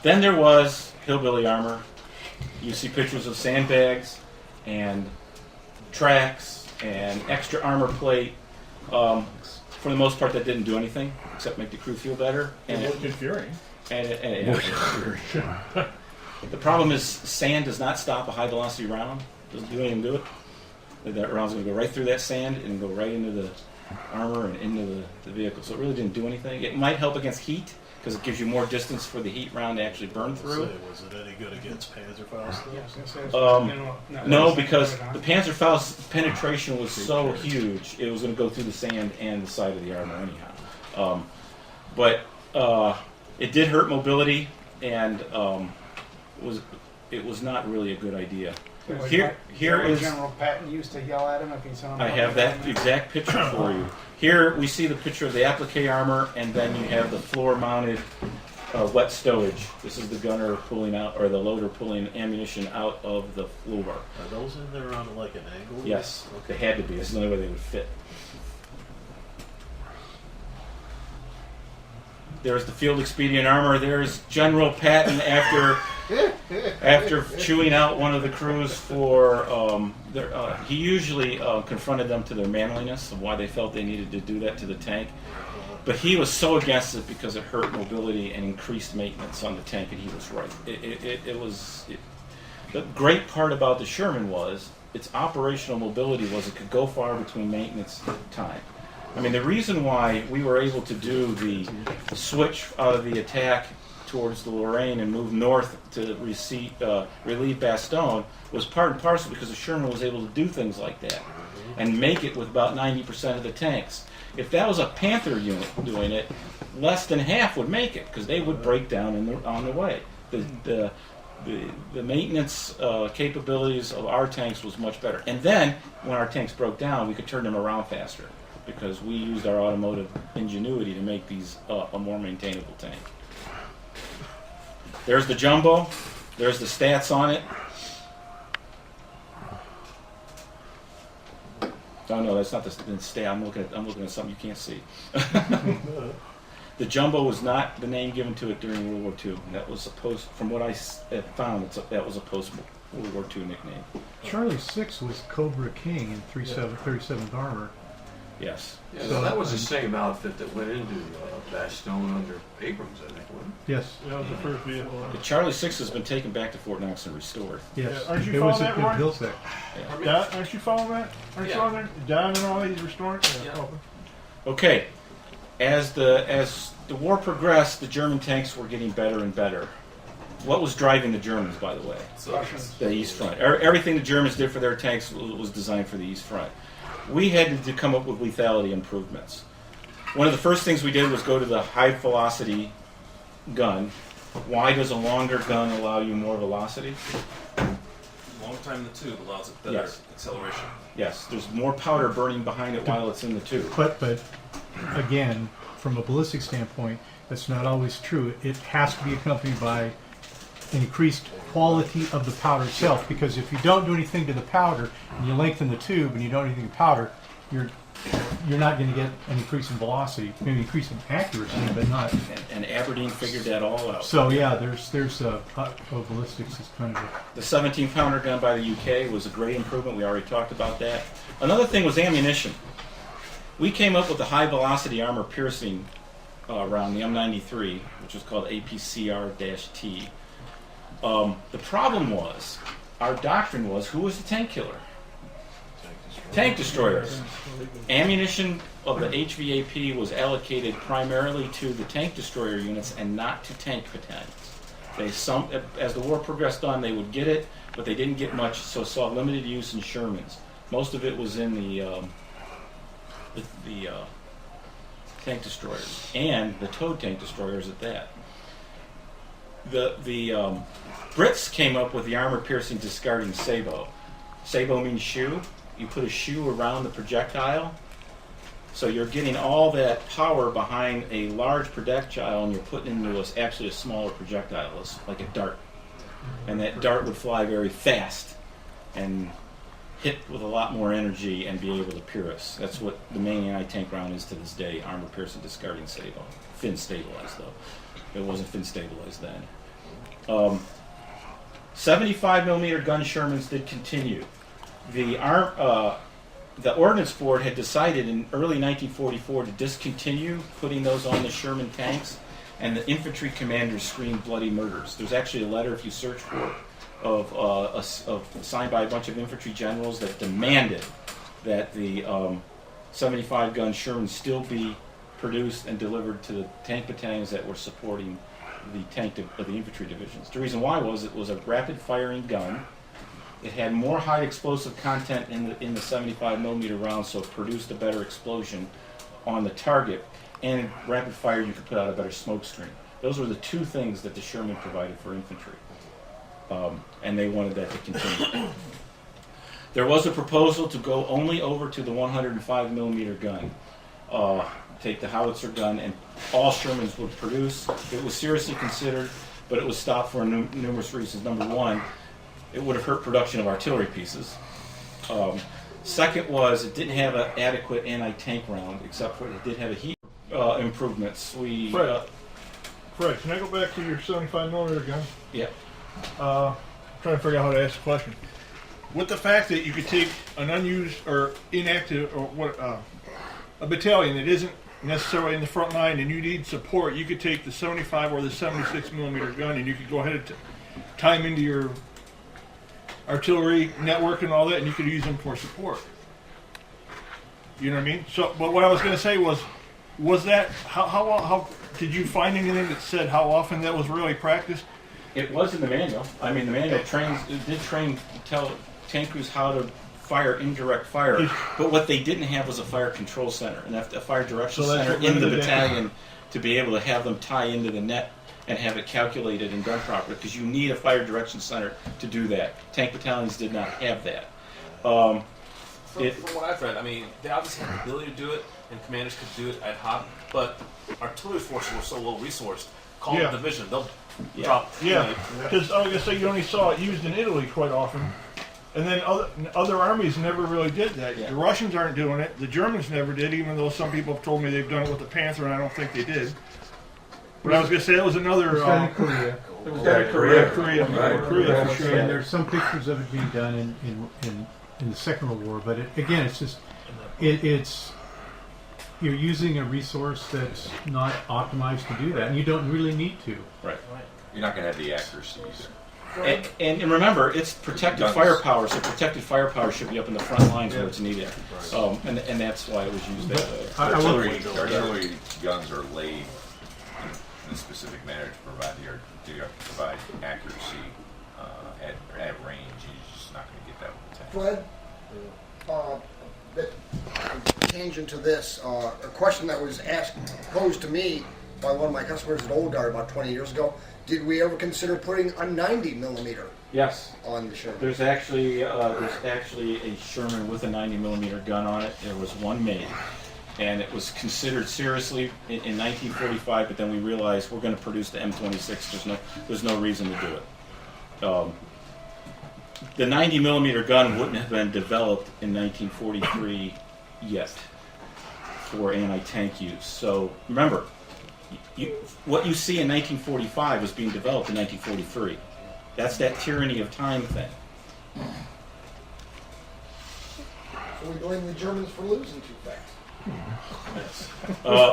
Then there was hillbilly armor. You see pictures of sandbags and tracks and extra armor plate. For the most part, that didn't do anything except make the crew feel better. And it looked infuriating. The problem is sand does not stop a high velocity round. Doesn't do anything to it. That round's going to go right through that sand and go right into the armor and into the vehicle. So it really didn't do anything. It might help against heat because it gives you more distance for the heat round to actually burn through. Was it any good against Panzerfaust? No, because the Panzerfaust penetration was so huge, it was going to go through the sand and the side of the armor anyhow. But it did hurt mobility, and it was not really a good idea. Here is General Patton used to yell at him if he saw him. I have that exact picture for you. Here we see the picture of the applique armor, and then you have the floor-mounted wet stowage. This is the gunner pulling out, or the loader pulling ammunition out of the floor. Are those in there on like an angle? Yes, they had to be. That's the only way they would fit. There's the field expedient armor. There's General Patton after chewing out one of the crews for he usually confronted them to their manliness of why they felt they needed to do that to the tank. But he was so against it because it hurt mobility and increased maintenance on the tank, and he was right. The great part about the Sherman was its operational mobility was it could go far between maintenance time. I mean, the reason why we were able to do the switch out of the attack towards the Lorraine and move north to relieve Bastogne was part and parcel because the Sherman was able to do things like that and make it with about 90% of the tanks. If that was a Panther unit doing it, less than half would make it because they would break down on the way. The maintenance capabilities of our tanks was much better. And then, when our tanks broke down, we could turn them around faster because we used our automotive ingenuity to make these a more maintainable tank. There's the Jumbo. There's the stats on it. Oh no, that's not the stat. I'm looking at something you can't see. The Jumbo was not the name given to it during World War II. That was from what I found, that was a post-World War II nickname. Charlie 6 was Cobra King in 37th Armor. Yes. Yeah, so that was the same outfit that went into Bastogne under Abrams, I think, wasn't it? Yes. That was the first vehicle. The Charlie 6 has been taken back to Fort Knox and restored. Yes. Yeah. Aren't you it following was that, a Roy? good bill set. Yeah. Aren't you following that? Aren't you on there? John and all these restoring? Yeah. Okay. As the war progressed, the German tanks were getting better and better. What was driving the Germans, by the way? The East Front. Everything the Germans did for their tanks was designed for the East Front. We had to come up with lethality improvements. One of the first things we did was go to the high velocity gun. Why does a longer gun allow you more velocity? Long time in the tube allows it better acceleration. Yes, there's more powder burning behind it while it's in the tube. But again, from a ballistic standpoint, that's not always true. It has to be accompanied by increased quality of the powder itself, because if you don't do anything to the powder and you lengthen the tube and you don't do anything to powder, you're not going to get an increase in velocity, maybe increase in accuracy, but not. And Aberdeen figured that all out. So yeah, there's ballistics is kind of the 17-pounder gun by the UK was a great improvement. We already talked about that. Another thing was ammunition. We came up with the high velocity armor piercing round, the M93, which was called APCR-T. The problem was, our doctrine was, who was the tank killer? Tank destroyers. Ammunition of the HVAP was allocated primarily to the tank destroyer units and not to tank battalions. As the war progressed on, they would get it, but they didn't get much, so saw limited use in Shermans. Most of it was in the tank destroyers and the towed tank destroyers at that. The Brits came up with the armor-piercing discarding sabot. Sabot means shoe. You put a shoe around the projectile, so you're getting all that power behind a large projectile, and you're putting into actually a smaller projectile, like a dart. And that dart would fly very fast and hit with a lot more energy and be able to pierce. That's what the main anti-tank round is to this day, armor-piercing discarding sabot. Fin-stabilized, though. It wasn't fin-stabilized then. 75mm gun Shermans did continue. The Ordnance Board had decided in early 1944 to discontinue putting those on the Sherman tanks, and the infantry commanders screamed bloody murders. There's actually a letter, if you search for it, signed by a bunch of infantry generals that demanded that the 75-gun Sherman still be produced and delivered to the tank battalions that were supporting the infantry divisions. The reason why was it was a rapid-firing gun. It had more high explosive content in the 75mm round, so it produced a better explosion on the target. And rapid fire, you could put out a better smoke screen. Those were the two things that the Sherman provided for infantry. And they wanted that to continue. There was a proposal to go only over to the 105mm gun. Take the howitzer gun, and all Shermans would produce. It was seriously considered, but it was stopped for numerous reasons. Number one, it would have hurt production of artillery pieces. Second was it didn't have an adequate anti-tank round, except for it did have a heat improvements. Fred, can I go back to your 75mm gun? Yeah. Trying to figure out how to ask the question. With the fact that you could take an unused or inactive or a battalion that isn't necessarily in the front line and you need support, you could take the 75 or the 76mm gun and you could go ahead and tie them into your artillery network and all that, and you could use them for support. You know what I mean? So, but what I was going to say was that how did you find anything that said how often that was really practiced? It was in the manual. I mean, the manual did tell tank crews how to fire indirect fire, but what they didn't have was a fire control center and a fire direction center in the battalion to be able to have them tie into the net and have it calculated and done properly, because you need a fire direction center to do that. Tank battalions did not have that. From what I've read, I mean, they obviously had the ability to do it, and commanders could do it ad hoc, but artillery forces were so well resourced. Call it division, they'll drop. Yeah, because I was going to say you only saw it used in Italy quite often, and then other armies never really did that. Yeah. The Russians aren't doing it. The Germans never did, even though some people have told me they've done it with the Panther, and I don't think they did. But I was going to say that was another. It was done in Korea. It was done in Korea. Korea for sure. And there's some pictures of it being done in the Second World War. But again, it's just it's you're using a resource that's not optimized to do that, and you don't really need to. Right. You're not going to have the accuracies. And remember, it's protected firepower, so protected firepower should be up in the front lines where it's needed. And that's why it was used that way. Artillery guns are laid in a specific manner to provide accuracy at range. You're just not going to get that with the tank. Fred, tangent to this, a question that was posed to me by one of my customers at Old Guard about 20 years ago. Did we ever consider putting a 90mm? Yes. On the Sherman? There's actually a Sherman with a 90mm gun on it. There was one made, and it was considered seriously in 1945. But then we realized we're going to produce the M26. There's no reason to do it. The 90mm gun wouldn't have been developed in 1943 yet for anti-tank use. So remember, what you see in 1945 was being developed in 1943. That's that tyranny of time thing. So we blame the Germans for losing too fast.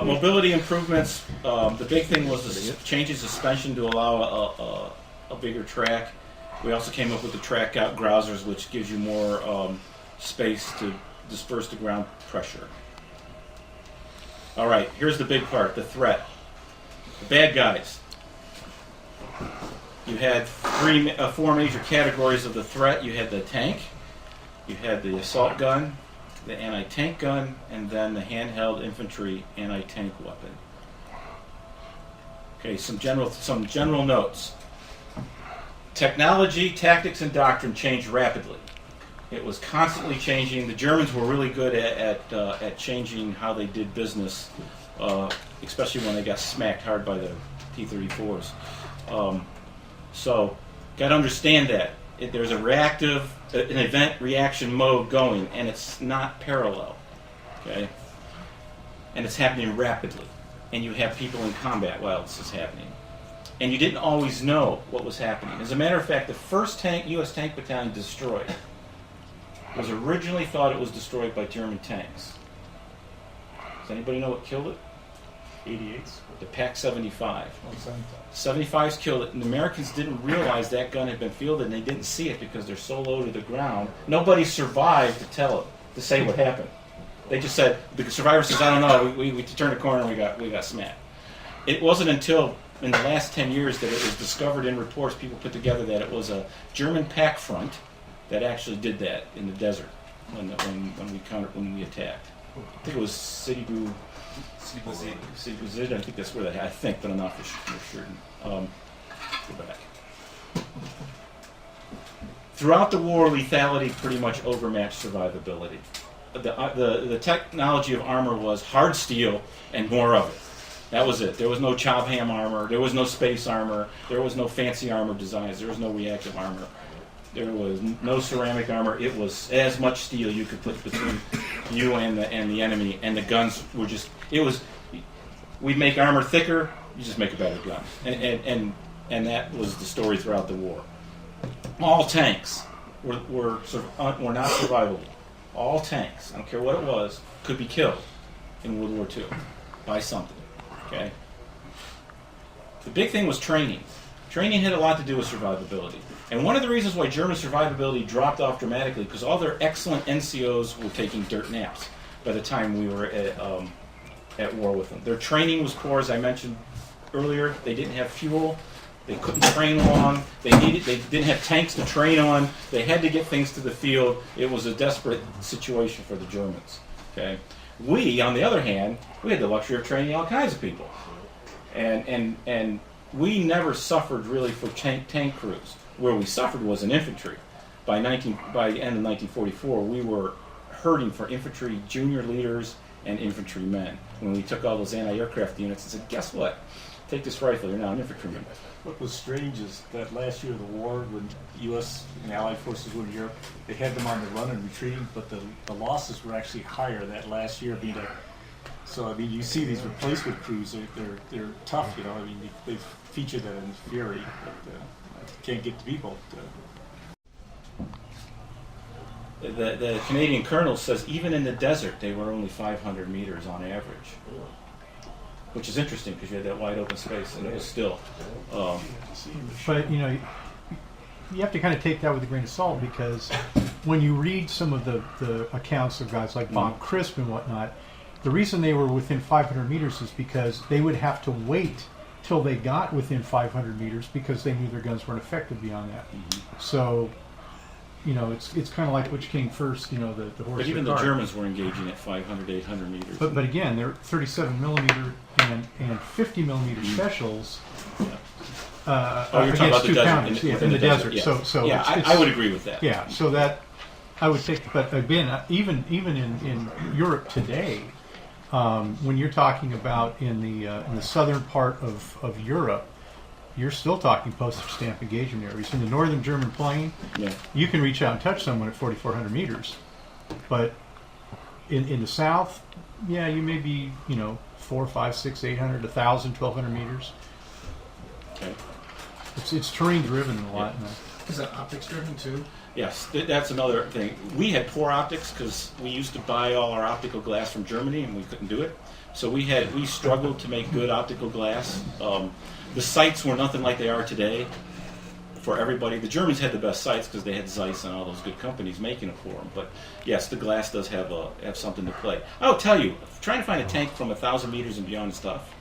Mobility improvements. The big thing was the change in suspension to allow a bigger track. We also came up with the track out grousers, which gives you more space to disperse the ground pressure. All right, here's the big part, the threat. The bad guys. You had four major categories of the threat. You had the tank, you had the assault gun, the anti-tank gun, and then the handheld infantry anti-tank weapon. Okay, some general notes. Technology, tactics, and doctrine changed rapidly. It was constantly changing. The Germans were really good at changing how they did business, especially when they got smacked hard by the T-34s. So, got to understand that. There's an event reaction mode going, and it's not parallel. Okay? And it's happening rapidly. And you have people in combat while this is happening. And you didn't always know what was happening. As a matter of fact, the first U.S. tank battalion destroyed was originally thought it was destroyed by German tanks. Does anybody know what killed it? 88s. The PAC 75. 75s killed it, and the Americans didn't realize that gun had been fielded, and they didn't see it because they're so low to the ground. Nobody survived to say what happened. They just said, the survivor says, I don't know, we turned a corner and we got smacked. It wasn't until in the last 10 years that it was discovered in reports people put together that it was a German pack front that actually did that in the desert when we attacked. I think it was Sidi Bouzid. I think that's where I think, but I'm not for certain. Go back. Throughout the war, lethality pretty much overmatched survivability. The technology of armor was hard steel and more of it. That was it. There was no Chobham armor. There was no space armor. There was no fancy armor designs. There was no reactive armor. There was no ceramic armor. It was as much steel you could put between you and the enemy, and the guns were just. We'd make armor thicker. You just make a better gun, and that was the story throughout the war. All tanks were not survivable. All tanks, I don't care what it was, could be killed in World War II by something. Okay. The big thing was training. Training had a lot to do with survivability. And one of the reasons why German survivability dropped off dramatically, because all their excellent NCOs were taking dirt naps by the time we were at war with them. Their training was poor, as I mentioned earlier. They didn't have fuel. They couldn't train long. They didn't have tanks to train on. They had to get things to the field. It was a desperate situation for the Germans. Okay. We, on the other hand, we had the luxury of training all kinds of people. And we never suffered really for tank crews. Where we suffered was in infantry. By the end of 1944, we were hurting for infantry junior leaders and infantry men. When we took all those anti-aircraft units and said, guess what? Take this rifle, you're now an infantryman. What was strange is that last year of the war, when the U.S. and Allied forces were in Europe, they had them on the run and retreating, but the losses were actually higher that last year. So I mean, you see these replacement crews; they're tough. You know, I mean, they've featured that in Fury, but can't get to people. The Canadian colonel says even in the desert they were only 500 meters on average, which is interesting because you had that wide open space and it was still. But you know, you have to kind of take that with a grain of salt because when you read some of the accounts of guys like Von Crisp and whatnot, the reason they were within 500 meters is because they would have to wait till they got within 500 meters because they knew their guns weren't effective beyond that. Mm-hmm. So, you know, it's kind of like which came first, you know, the horse. But even the Germans were engaging at 500, 800 meters. But again, they're 37 millimeter and 50 millimeter specials. Yeah. You're talking about the desert, in the desert. Yeah. So yeah, I would agree with that. Yeah, so that I would take. But again, even in Europe today, when you're talking about in the southern part of Europe, you're still talking postage stamp engagement areas. In the northern German plain, you can reach out and touch someone at 4,400 meters, but in the south, yeah, you may be 4, 5, 6, 800, 1,000, 1,200 meters. Okay. It's terrain driven a lot. Yeah. Is that optics driven too? Yes, that's another thing. We had poor optics because we used to buy all our optical glass from Germany and we couldn't do it. So we struggled to make good optical glass. The sights were nothing like they are today for everybody. The Germans had the best sights because they had Zeiss and all those good companies making it for them. But yes, the glass does have something to play. I'll tell you, trying to find a tank from 1,000 meters and beyond is tough.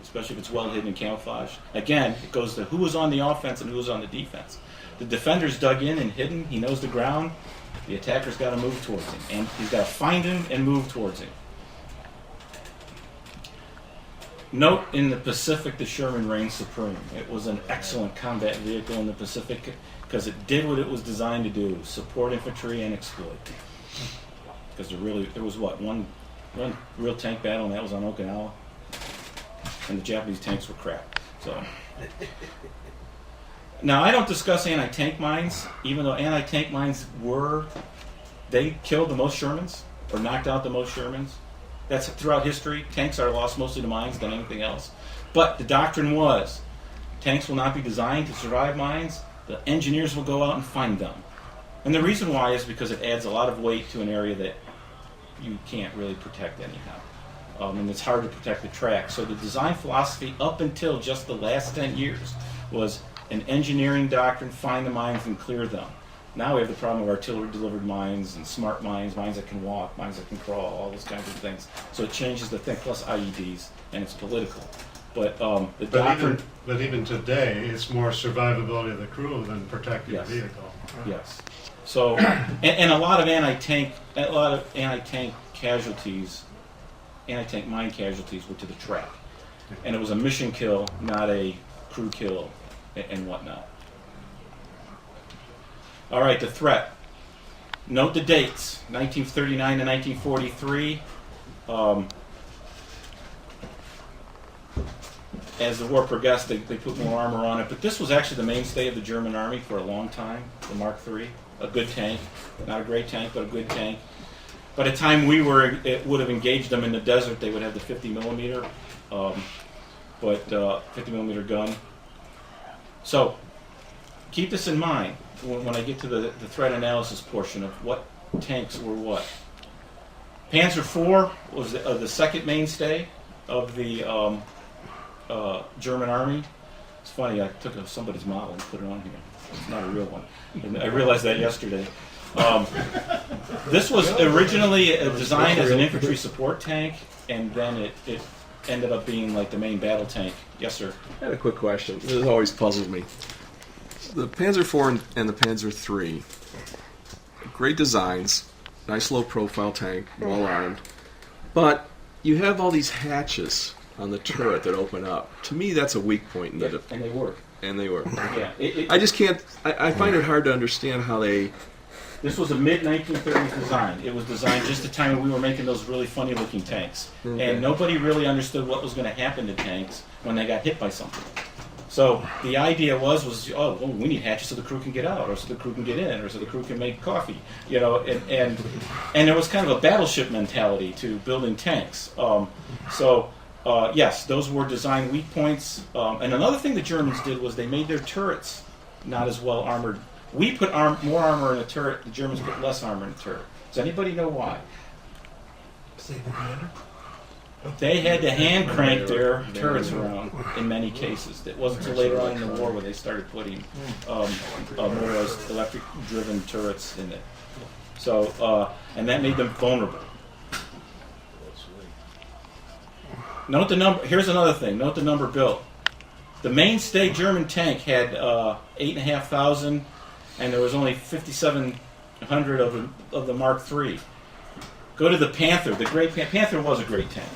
especially if it's well hidden in camouflage. Again, it goes to who was on the offense and who was on the defense. The defender's dug in and hidden. He knows the ground. The attacker's got to move towards him, and he's got to find him and move towards him. Note in the Pacific, the Sherman reigned supreme. It was an excellent combat vehicle in the Pacific because it did what it was designed to do: support infantry and exploit. Because there was one real tank battle, and that was on Okinawa, and the Japanese tanks were crap. So. Now, I don't discuss anti-tank mines, even though anti-tank mines they killed the most Shermans, or knocked out the most Shermans. That's throughout history. Tanks are lost mostly to mines than anything else. But the doctrine was, tanks will not be designed to survive mines. The engineers will go out and find them. And the reason why is because it adds a lot of weight to an area that you can't really protect anyhow. And it's hard to protect the track. So the design philosophy up until just the last 10 years was an engineering doctrine: find the mines and clear them. Now we have the problem of artillery-delivered mines and smart mines, mines that can walk, mines that can crawl, all those kinds of things. So it changes the thing, plus IEDs, and it's political. But the doctrine... Even today, it's more survivability of the crew than protecting the vehicle. Yes. So, and a lot of anti-tank casualties, anti-tank mine casualties were to the track. And it was a mission kill, not a crew kill and whatnot. All right, the threat. Note the dates: 1939 to 1943. As the war progressed, they put more armor on it. But this was actually the mainstay of the German army for a long time, the Mark III. A good tank, not a great tank, but a good tank. By the time it would have engaged them in the desert, they would have the 50 millimeter, 50 millimeter gun. So keep this in mind when I get to the threat analysis portion of what tanks were what. Panzer IV was the second mainstay of the German army. It's funny, I took somebody's model and put it on here. It's not a real one. And I realized that yesterday. This was originally designed as an infantry support tank, and then it ended up being like the main battle tank. Yes, sir? I had a quick question. This has always puzzled me. The Panzer IV and the Panzer III, great designs, nice low profile tank, well armed, but you have all these hatches on the turret that open up. To me, that's a weak point in the and they work. And they work. Yeah, I just can't. I find it hard to understand how they. This was a mid-1930s design. It was designed just the time when we were making those really funny-looking tanks, and nobody really understood what was going to happen to tanks when they got hit by something. So the idea was we need hatches so the crew can get out, or so the crew can get in, or so the crew can make coffee, and there was kind of a battleship mentality to building tanks. Yes, those were design weak points. And another thing the Germans did was they made their turrets not as well armored. We put more armor in a turret. The Germans put less armor in a turret. Does anybody know why? They had to hand crank their turrets around in many cases. It wasn't until later on in the war where they started putting motorized electric-driven turrets in it. So, and that made them vulnerable. Note the number. Here's another thing. Note the number built. The mainstay German tank had 8,500, and there was only 5,700 of the Mark III. Go to the Panther. The great Panther was a great tank.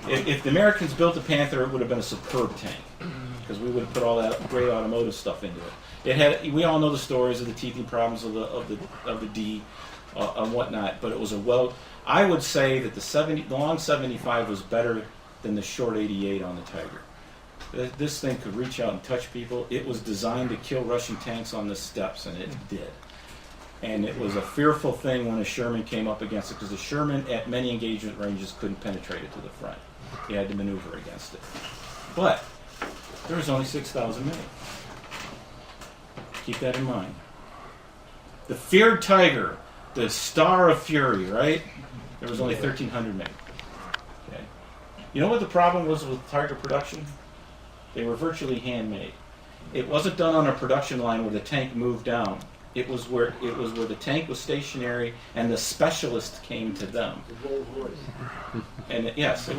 If the Americans built the Panther, it would have been a superb tank because we would have put all that great automotive stuff into it. It had. We all know the stories of the teething problems of the D and whatnot, but it was I would say that the long 75 was better than the short 88 on the Tiger. This thing could reach out and touch people. It was designed to kill Russian tanks on the steppes, and it did. And it was a fearful thing when a Sherman came up against it, because the Sherman at many engagement ranges couldn't penetrate it to the front. You had to maneuver against it. But there was only 6,000 men. Keep that in mind. The feared Tiger, the star of fury, right? There was only 1,300 men. Okay. You know what the problem was with Tiger production? They were virtually handmade. It wasn't done on a production line where the tank moved down It was where the tank was stationary and the specialist came to them. And yes, it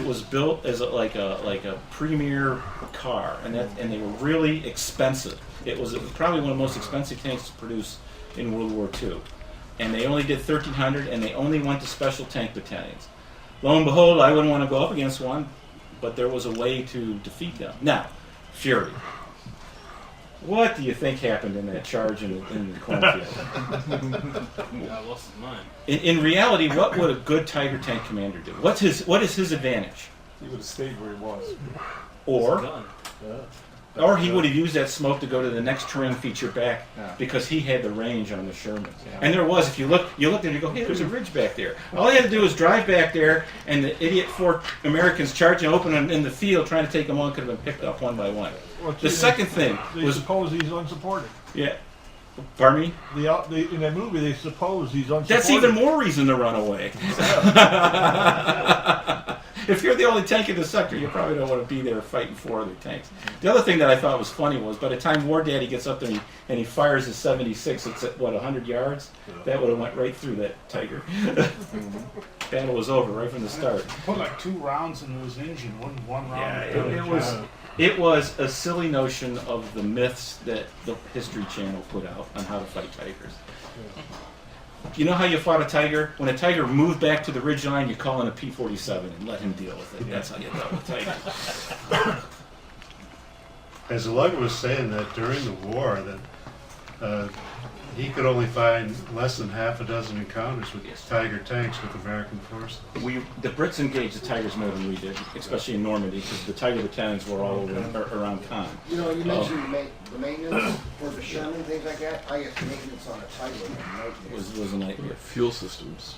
was built as like a premier car, and they were really expensive. It was probably one of the most expensive tanks to produce in World War II. And they only did 1,300, and they only went to special tank battalions. Lo and behold, I wouldn't want to go up against one, but there was a way to defeat them. Now, Fury. What do you think happened in that charge in the cornfield? I lost his mind. In reality, what would a good Tiger tank commander do? What is his advantage? He would have stayed where he was. Or he would have used that smoke to go to the next terrain feature back because he had the range on the Sherman. Yeah. And there was, if you looked and you go, hey, there's a ridge back there. All he had to do was drive back there, and the idiot 4 Americans charging open in the field trying to take them on could have been picked up one by one. Well, the second thing they suppose he's unsupported. Yeah. Pardon me? In that movie, they suppose he's unsupported. That's even more reason to run away. If you're the only tank in the sector, you probably don't want to be there fighting 4 other tanks. The other thing that I thought was funny was by the time War Daddy gets up there and he fires his 76, it's at, 100 yards? That would have went right through that Tiger. Battle was over right from the start. Put like 2 rounds into his engine, one round. Yeah, it was a silly notion of the myths that the History Channel put out on how to fight tigers. You know how you fought a tiger? When a tiger moved back to the ridgeline, you call in a P-47 and let him deal with it. That's how you dealt with tigers. As Lug was saying that during the war, that he could only find less than half a dozen encounters with Tiger tanks with American forces. The Brits engaged the Tigers more than we did, especially in Normandy, because the Tiger battalions were all around Caen. You know, you mentioned the maintenance for the Sherman, things like that. I guess maintenance on a Tiger was a nightmare. Fuel systems.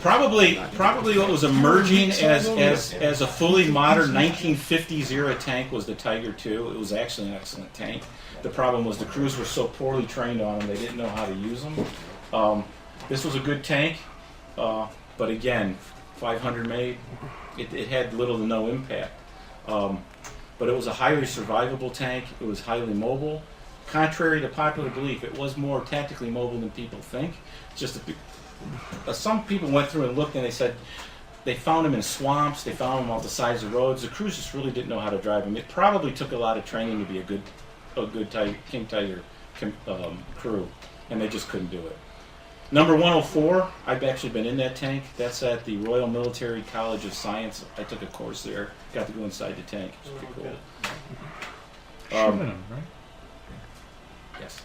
Probably what was emerging as a fully modern 1950s era tank was the Tiger II. It was actually an excellent tank. The problem was the crews were so poorly trained on them, they didn't know how to use them. This was a good tank, but again, 500 made, it had little to no impact. But it was a highly survivable tank. It was highly mobile. Contrary to popular belief, it was more tactically mobile than people think. Some people went through and looked and they said they found them in swamps, they found them off the sides of roads. The crews just really didn't know how to drive them. It probably took a lot of training to be a good King Tiger crew, and they just couldn't do it. Number 104, I've actually been in that tank. That's at the Royal Military College of Science. I took a course there. Got to go inside the tank. It was pretty cool. Sherman, right? Yes.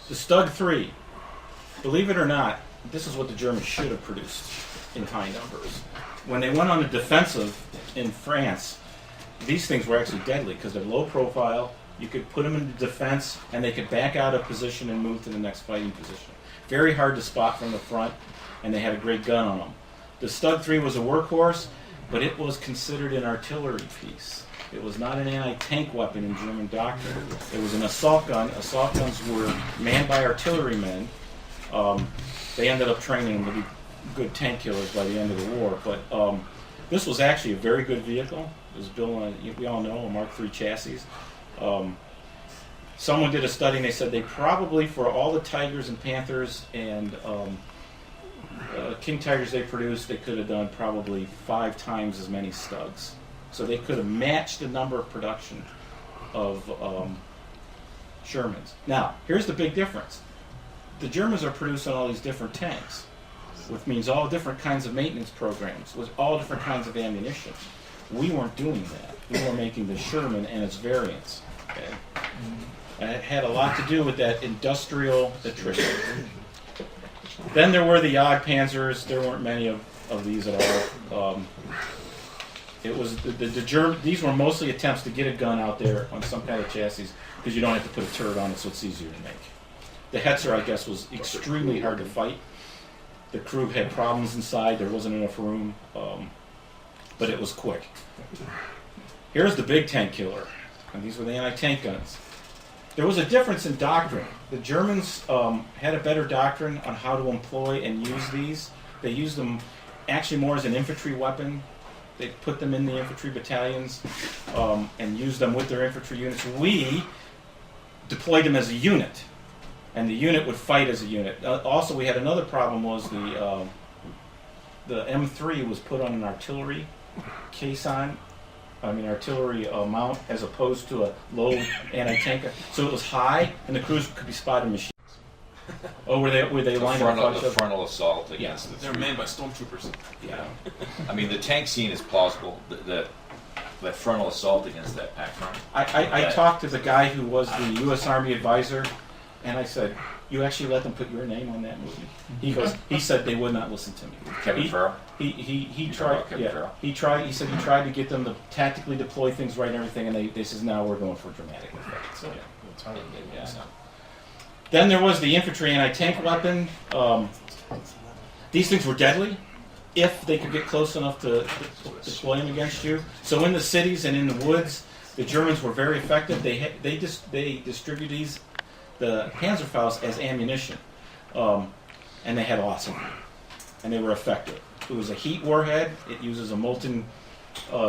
The Stug 3. Believe it or not, this is what the Germans should have produced in high numbers. When they went on the defensive in France, these things were actually deadly because they're low profile. You could put them into defense, and they could back out of position and move to the next fighting position. Very hard to spot from the front, and they had a great gun on them. The Stug 3 was a workhorse, but it was considered an artillery piece. It was not an anti-tank weapon in German doctrine. It was an assault gun. Assault guns were manned by artillerymen. They ended up training them to be good tank killers by the end of the war. But this was actually a very good vehicle. It was built on, we all know, a Mark III chassis. Someone did a study and they said they probably, for all the Tigers and Panthers and King Tigers they produced, they could have done probably 5 times as many Stugs. So they could have matched the number of production of Shermans. Now, here's the big difference. The Germans are producing all these different tanks, which means all different kinds of maintenance programs with all different kinds of ammunition. We weren't doing that. We were making the Sherman and its variants. Okay? And it had a lot to do with that industrial attrition. Then there were the odd panzers. There weren't many of these at all. It was the German. These were mostly attempts to get a gun out there on some kind of chassis because you don't have to put a turret on it, so it's easier to make. The Hetzer, I guess, was extremely hard to fight. The crew had problems inside. There wasn't enough room, but it was quick. Here's the big tank killer, and these were the anti-tank guns. There was a difference in doctrine. The Germans had a better doctrine on how to employ and use these. They used them actually more as an infantry weapon. They put them in the infantry battalions and used them with their infantry units. We deployed them as a unit, and the unit would fight as a unit. Also, we had another problem was the M3 was put on an artillery artillery mount as opposed to a low anti-tank. So it was high, and the crews could be spotted machines. Oh, were they lined up? The frontal assault against They're manned by stormtroopers. Yeah. I mean, the tank scene is plausible. That frontal assault against that pack front. I talked to the guy who was the U.S. Army advisor, and I said, "You actually let them put your name on that movie?" He said they would not listen to me. Kevin Farrell. He tried. He tried. He said he tried to get them to tactically deploy things right and everything, and they says now we're going for dramatic effect. So yeah. Then there was the infantry anti-tank weapon. These things were deadly if they could get close enough to deploy them against you. So in the cities and in the woods, the Germans were very effective. They distributed the Panzerfaust as ammunition, and they had lots of them, and they were effective. It was a heat warhead. It uses a molten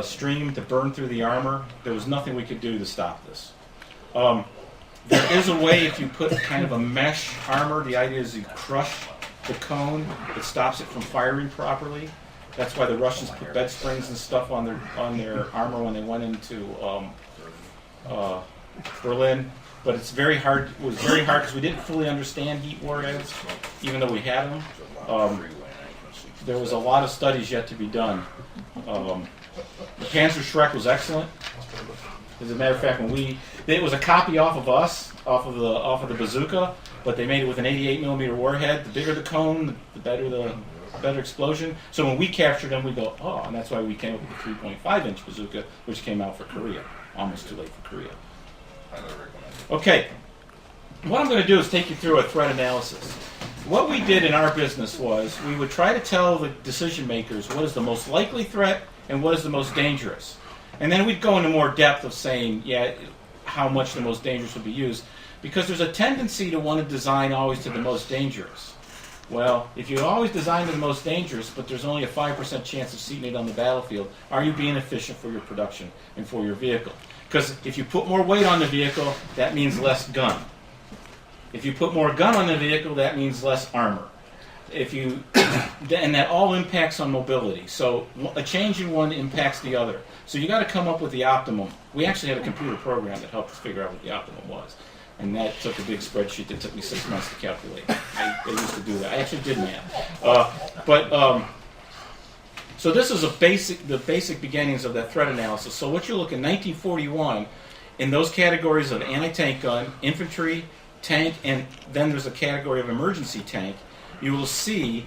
stream to burn through the armor. There was nothing we could do to stop this. There is a way if you put kind of a mesh armor. The idea is you crush the cone. It stops it from firing properly. That's why the Russians put bed springs and stuff on their armor when they went into Berlin. But it's very hard. It was very hard because we didn't fully understand heat warheads, even though we had them. There was a lot of studies yet to be done. The Panzer Schreck was excellent. As a matter of fact, it was a copy off of the bazooka, but they made it with an 88 millimeter warhead. The bigger the cone, the better explosion. So when we captured them, we go, oh, and that's why we came up with the 3.5 inch bazooka, which came out for Korea. Almost too late for Korea. Okay, what I'm going to do is take you through a threat analysis. What we did in our business was we would try to tell the decision makers what is the most likely threat and what is the most dangerous. And then we'd go into more depth of saying, how much the most dangerous would be used. Because there's a tendency to want to design always to the most dangerous. Well, if you always design to the most dangerous, but there's only a 5% chance of seeing it on the battlefield, are you being efficient for your production and for your vehicle? Because if you put more weight on the vehicle, that means less gun. If you put more gun on the vehicle, that means less armor. And that all impacts on mobility. So a change in one impacts the other. So you got to come up with the optimum. We actually had a computer program that helped us figure out what the optimum was. And that took a big spreadsheet that took me 6 months to calculate. I used to do that. I actually did math. So this is the basic beginnings of that threat analysis. So what you look in 1941, in those categories of anti-tank gun, infantry, tank, and then there's a category of emergency tank, you will see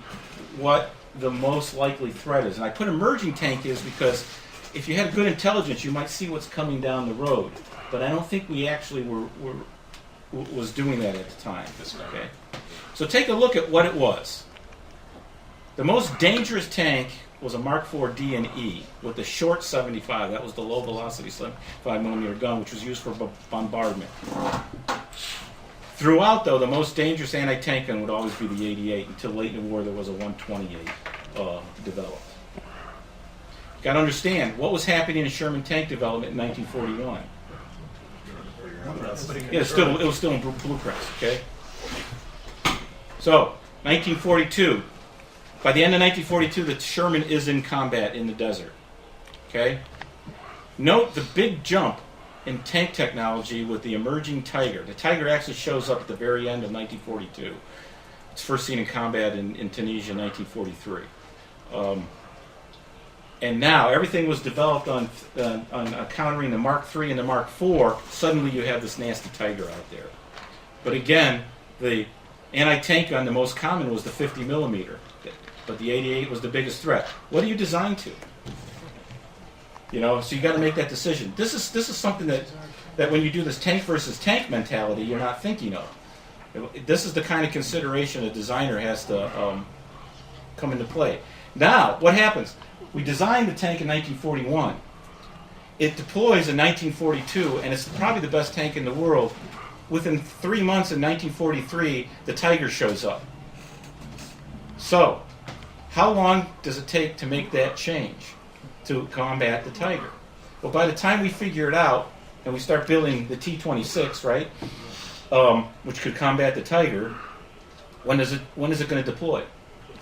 what the most likely threat is. And I put emerging tank is because if you had good intelligence, you might see what's coming down the road. But I don't think we actually was doing that at the time. Okay? So take a look at what it was. The most dangerous tank was a Mark IV D and E with the short 75. That was the low velocity 75 millimeter gun, which was used for bombardment. Throughout, though, the most dangerous anti-tank gun would always be the 88. Until late in the war, there was a 128 developed. You've got to understand what was happening in Sherman tank development in 1941. Yeah, it was still in blueprints. Okay. So, 1942. By the end of 1942, the Sherman is in combat in the desert. Okay. Note the big jump in tank technology with the emerging Tiger. The Tiger actually shows up at the very end of 1942. It's first seen in combat in Tunisia in 1943. And now everything was developed on countering the Mark III and the Mark IV. Suddenly you have this nasty Tiger out there. But again, the anti-tank gun, the most common was the 50 millimeter. But the 88 was the biggest threat. What are you designed to? So you got to make that decision. This is something that when you do this tank versus tank mentality, you're not thinking of. This is the kind of consideration a designer has to come into play. Now, what happens? We designed the tank in 1941. It deploys in 1942, and it's probably the best tank in the world. Within 3 months in 1943, the Tiger shows up. So, how long does it take to make that change to combat the Tiger? Well, by the time we figure it out and we start building the T-26, right, which could combat the Tiger, when is it going to deploy?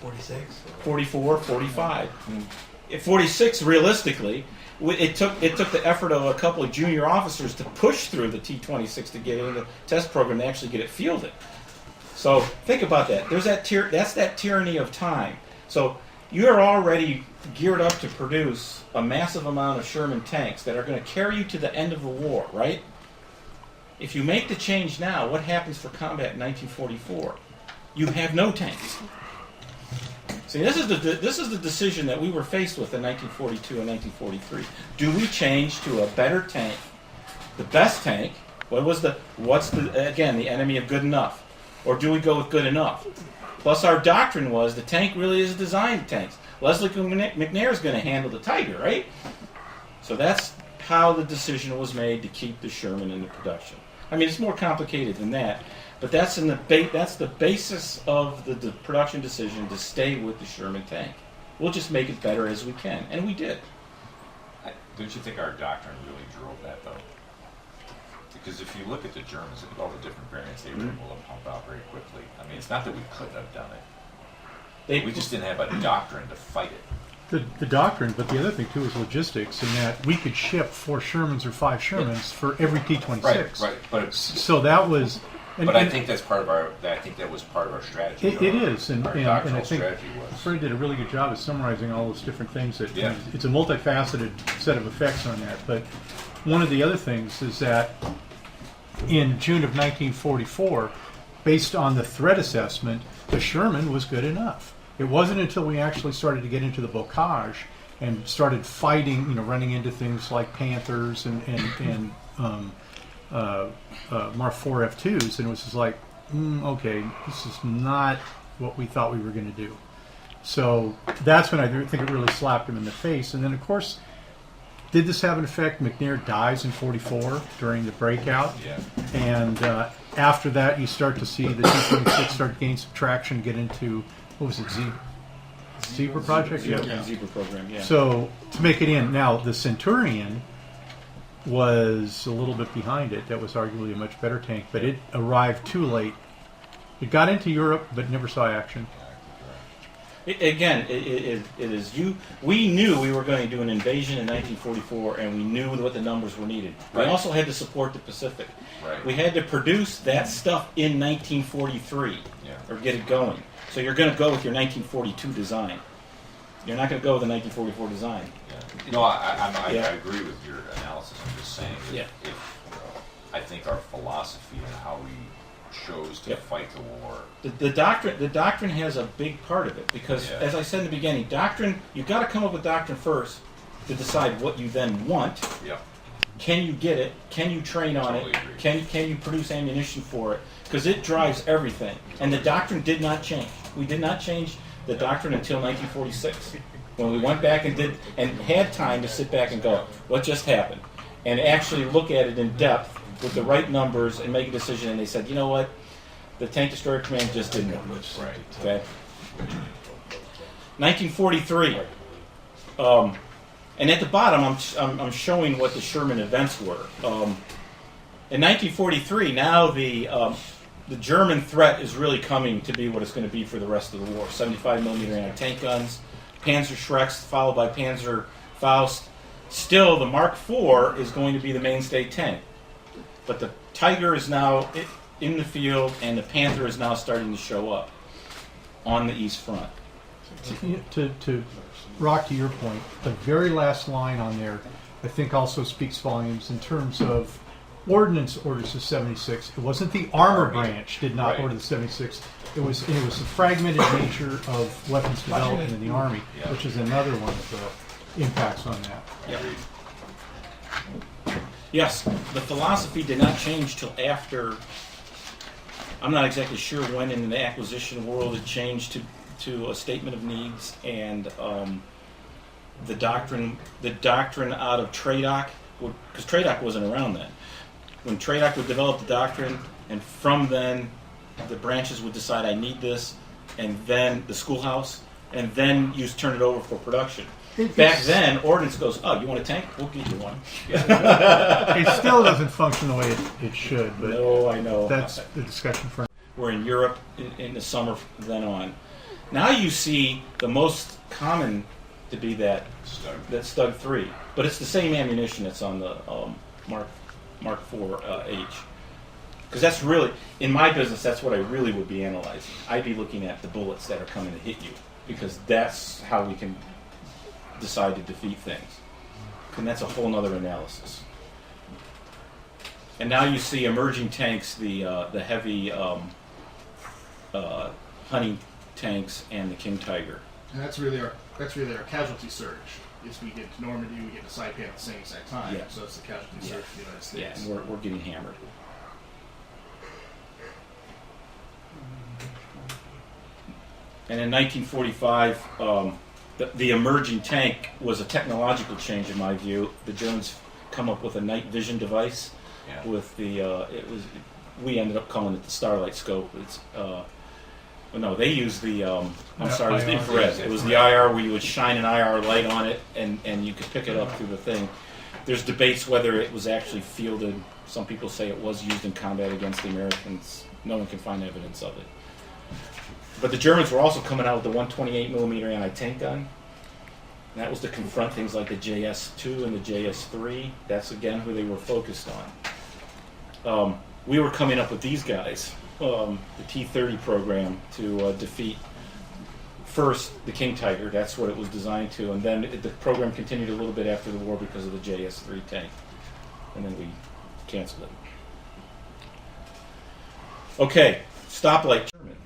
46. 44, 45. At 46, realistically, it took the effort of a couple of junior officers to push through the T-26 to get in the test program to actually get it fielded. So think about that. There's that's that tyranny of time. So you're already geared up to produce a massive amount of Sherman tanks that are going to carry you to the end of the war, right? If you make the change now, what happens for combat in 1944? You have no tanks. See, this is the decision that we were faced with in 1942 and 1943. Do we change to a better tank, the best tank? What's the enemy of good enough? Or do we go with good enough? Plus, our doctrine was the tank really is designed to tanks. Leslie McNair is going to handle the Tiger, right? So that's how the decision was made to keep the Sherman into production. I mean, it's more complicated than that, but that's the basis of the production decision to stay with the Sherman tank. We'll just make it better as we can, and we did. Don't you think our doctrine really drove that, though? Because if you look at the Germans, look at all the different variants they were able to pump out very quickly. I mean, it's not that we couldn't have done it. We just didn't have a doctrine to fight it. The doctrine, but the other thing too is logistics, in that we could ship 4 Shermans or 5 Shermans for every T-26. Right. But so that was. I think that's part of our. I think that was part of our strategy. It is, and I think strategy Freddie did a really good job of summarizing all those different things. It's a multifaceted set of effects on that. But one of the other things is that in June of 1944, based on the threat assessment, the Sherman was good enough. It wasn't until we actually started to get into the bocage and started fighting, running into things like Panthers and Mark 4 F2s, and it was just like, okay, this is not what we thought we were going to do. So that's when I think it really slapped him in the face. And then, of course, did this have an effect? McNair dies in 44 during the breakout. Yeah. And after that, you start to see the T-26 start to gain some traction, get into, what was it, Zebra Project? Yeah, Zebra program, yeah. So to make it in, now the Centurion was a little bit behind it. That was arguably a much better tank, but it arrived too late. It got into Europe, but never saw action. It is you. We knew we were going to do an invasion in 1944, and we knew what the numbers were needed. Right. We also had to support the Pacific. Right. We had to produce that stuff in 1943, or get it going. So you're going to go with your 1942 design. You're not going to go with the 1944 design. Yeah. No, I agree with your analysis. I'm just saying if I think our philosophy and how we chose to fight the war. The doctrine has a big part of it because, as I said in the beginning, doctrine, you've got to come up with doctrine first to decide what you then want. Yeah. Can you get it? Can you train on it? Can you produce ammunition for it? Because it drives everything. And the doctrine did not change. We did not change the doctrine until 1946, when we went back and had time to sit back and go, what just happened? And actually look at it in depth with the right numbers and make a decision. And they said, you know what? The Tank Destroyer Command just didn't work. Right. Okay. 1943. And at the bottom, I'm showing what the Sherman events were. In 1943, now the German threat is really coming to be what it's going to be for the rest of the war. 75mm anti-tank guns, Panzer Schrecks, followed by Panzer Faust. Still, the Mark IV is going to be the mainstay tank. But the Tiger is now in the field, and the Panther is now starting to show up on the East Front. To Rock, to your point, the very last line on there, I think also speaks volumes in terms of ordnance orders the 76. It wasn't the armor branch did not order the 76. It was the fragmented nature of weapons development in the Army, which is another one of the impacts on that. Yep. Yes, the philosophy did not change till after. I'm not exactly sure when in the acquisition world it changed to a statement of needs, and the doctrine out of TRADOC, because TRADOC wasn't around then. When TRADOC would develop the doctrine, and from then the branches would decide I need this, and then the schoolhouse, and then you turn it over for production. Back then, ordnance goes, oh, you want a tank? We'll give you one. It still doesn't function the way it should. But no, I know. That's the discussion for. We're in Europe in the summer from then on. Now you see the most common to be that Stug 3, but it's the same ammunition that's on the Mark IV H. Because that's really, in my business, that's what I really would be analyzing. I'd be looking at the bullets that are coming to hit you, because that's how we can decide to defeat things. And that's a whole nother analysis. And now you see emerging tanks, the heavy hunting tanks and the King Tiger. And that's really our casualty surge. Is we get to Normandy, we get to Saipan at the same exact time. Yeah. So it's the casualty surge of the United States. Yeah, and we're getting hammered. And in 1945, the emerging tank was a technological change in my view. The Germans come up with a night vision device with the we ended up calling it the Starlight scope. It's no, they used the it was the infrared. It was the IR where you would shine an IR light on it and you could pick it up through the thing. There's debates whether it was actually fielded. Some people say it was used in combat against the Americans. No one can find evidence of it. But the Germans were also coming out with the 128 millimeter anti-tank gun. And that was to confront things like the JS2 and the JS3. That's again who they were focused on. We were coming up with these guys, the T-30 program, to defeat first the King Tiger. That's what it was designed to, and then the program continued a little bit after the war because of the JS3 tank, and then we canceled it. Okay, stoplight Sherman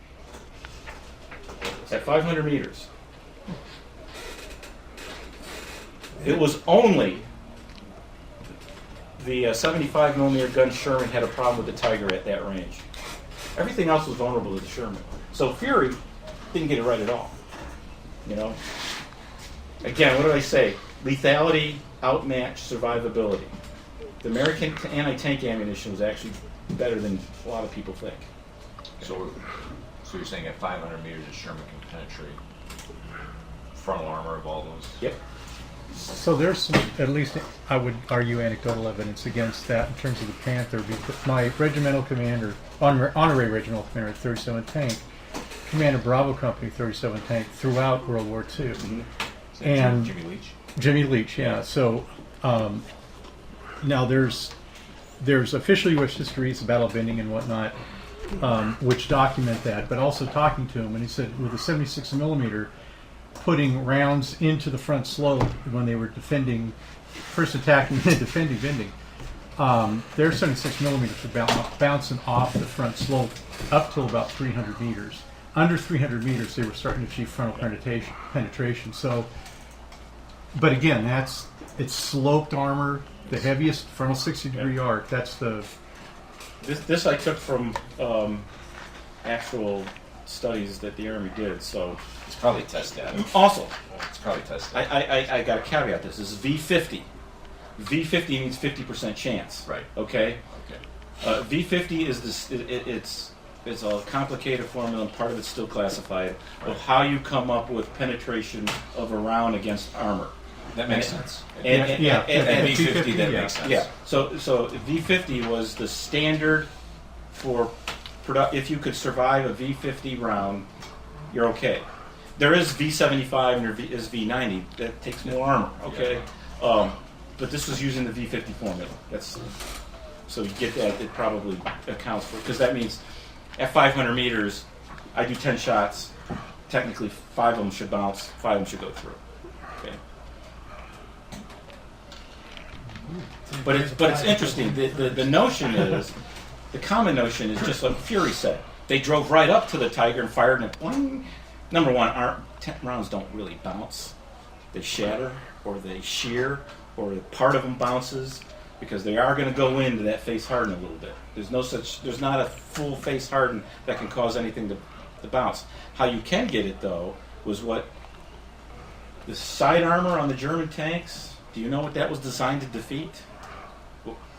at 500 meters. It was only the 75 millimeter gun Sherman had a problem with the Tiger at that range. Everything else was vulnerable to the Sherman. So Fury didn't get it right at all. You know. Again, what did I say? Lethality outmatched survivability. The American anti-tank ammunition was actually better than a lot of people think. So you're saying at 500 meters, the Sherman can penetrate frontal armor of all those? Yep. So there's some, at least I would argue, anecdotal evidence against that in terms of the Panther. Because my regimental commander, honorary regimental commander, 37th Tank, commanded Bravo Company 37th Tank throughout World War II. Mm-hmm. And Jimmy Leach? Jimmy Leach, yeah. So now there's official U.S. histories, the Battle of Bending and whatnot, which document that, but also talking to him, and he said with a 76 millimeter, putting rounds into the front slope when they were defending, first attacking and defending Bending, their 76 millimeters were bouncing off the front slope up till about 300 meters. Under 300 meters, they were starting to achieve frontal penetration. So, but again, it's sloped armor, the heaviest frontal 60-degree arc. That's the. This I took from actual studies that the Army did. So it's probably test data. Also, it's probably test data. I got to caveat this. This is V50. V50 means 50% chance. Right. Okay. Okay. V50 is this. It's a complicated formula, and part of it's still classified, of how you come up with penetration of a round against armor. That makes sense. And V50, that makes sense. Yeah. So V50 was the standard for if you could survive a V50 round, you're okay. There is V75 and there is V90 that takes more armor. Okay. But this was using the V50 formula. So you get that. It probably accounts for, because that means at 500 meters, I do 10 shots. Technically, 5 of them should bounce. 5 of them should go through. Okay. But it's interesting. The notion is, the common notion is just like Fury said. They drove right up to the Tiger and fired, and boing. Number one, our rounds don't really bounce. They shatter, or they shear, or part of them bounces, because they are going to go into that face harden a little bit. There's not a full face harden that can cause anything to bounce. How you can get it, though, was what the side armor on the German tanks. Do you know what that was designed to defeat?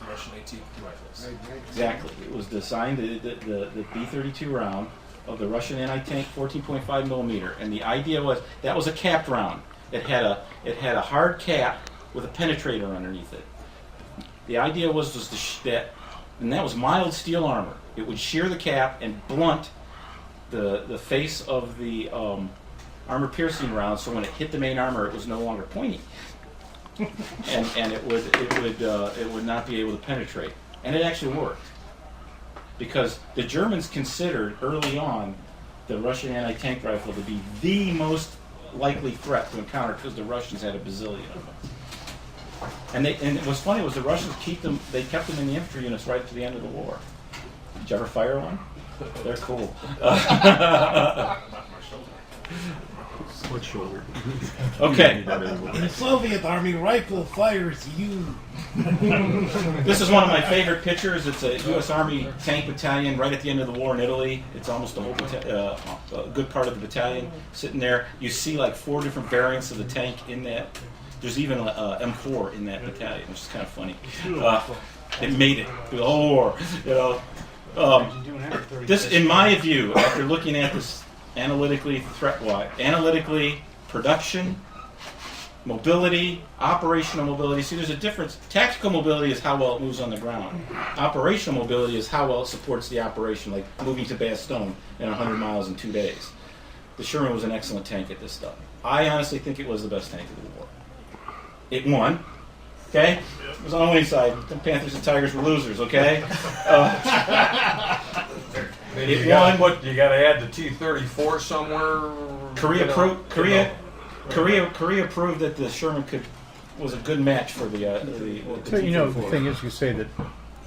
Russian AT rifles. Exactly. It was designed, the B-32 round of the Russian anti-tank 14.5 millimeter, and the idea was that was a capped round. It had a hard cap with a penetrator underneath it. The idea was and that was mild steel armor. It would shear the cap and blunt the face of the armor-piercing round, so when it hit the main armor, it was no longer pointy, and it would not be able to penetrate. And it actually worked, because the Germans considered early on the Russian anti-tank rifle to be the most likely threat to encounter, because the Russians had a bazillion of them. And what's funny was the Russians kept them in the infantry units right to the end of the war. Did you ever fire one? They're cool. What shoulder? Okay. The Soviet Army rifle fires you. This is one of my favorite pictures. It's a U.S. Army tank battalion right at the end of the war in Italy. It's almost a good part of the battalion sitting there. You see like 4 different variants of the tank in that. There's even a M4 in that battalion, which is kind of funny. It made it through the whole war. This, in my view, after looking at this analytically, threat-wise, analytically, production, mobility, operational mobility. See, there's a difference. Tactical mobility is how well it moves on the ground. Operational mobility is how well it supports the operation, like moving to Bastogne in 100 miles in 2 days. The Sherman was an excellent tank at this stuff. I honestly think it was the best tank of the war. It won. Okay? It was on the winning side. The Panthers and Tigers were losers, okay? It won. What you got to add the T-34 somewhere? Korea proved that the Sherman was a good match for the So, you know, the thing is, you say that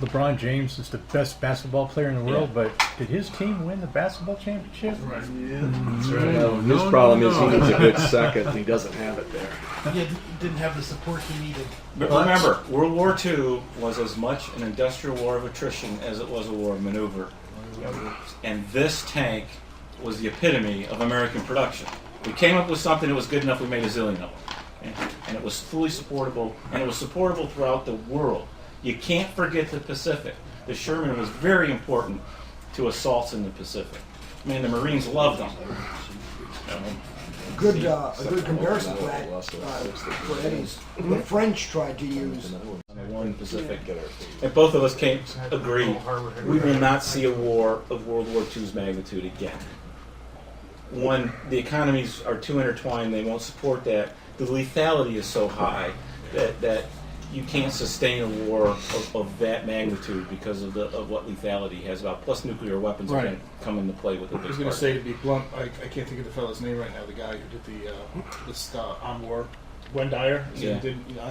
LeBron James is the best basketball player in the world, but did his team win the basketball championship? His problem is he needs a good second, and he doesn't have it there. He didn't have the support he needed. But remember, World War II was as much an industrial war of attrition as it was a war of maneuver. And this tank was the epitome of American production. We came up with something that was good enough, we made a zillion of them. And it was fully supportable, and it was supportable throughout the world. You can't forget the Pacific. The Sherman was very important to assaults in the Pacific. I mean, the Marines loved them. A good comparison to that for Eddie's. The French tried to use. The war in the Pacific. And both of us agreed we will not see a war of World War II's magnitude again. When the economies are too intertwined, they won't support that. The lethality is so high that you can't sustain a war of that magnitude because of what lethality has about. Plus, nuclear weapons are going to come into play with it. I was going to say, to be blunt, I can't think of the fellow's name right now. The guy who did this on war, Dyer. Yeah.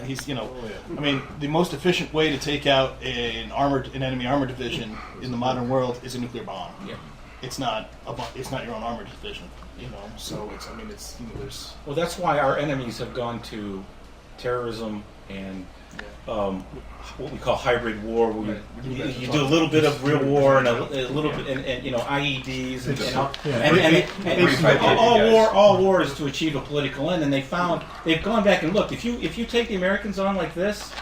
He's I mean, the most efficient way to take out an enemy armored division in the modern world is a nuclear bomb. Yeah. It's not your own armored division. So there's. Well, that's why our enemies have gone to terrorism and what we call hybrid war, where you do a little bit of real war and a little bit, and IEDs and all war is to achieve a political end. And they've gone back and looked. If you take the Americans on like this,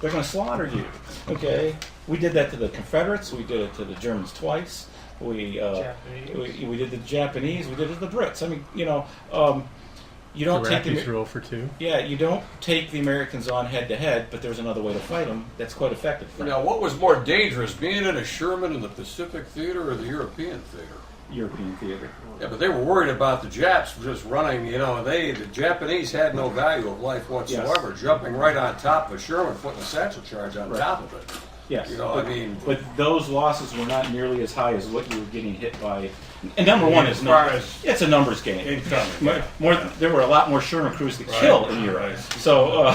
they're going to slaughter you. Okay, we did that to the Confederates. We did it to the Germans twice. We did the Japanese. We did it to the Brits. I mean, you don't take the throw for 2. Yeah, you don't take the Americans on head to head, but there's another way to fight them that's quite effective. Now, what was more dangerous, being in a Sherman in the Pacific theater or the European theater? European theater. Yeah, but they were worried about the Japs just running. The Japanese had no value of life whatsoever, jumping right on top of a Sherman, putting a satchel charge on top of it. Yes, but those losses were not nearly as high as what you were getting hit by. And number one is numbers. It's a numbers game. There were a lot more Sherman crews to kill in Europe. So,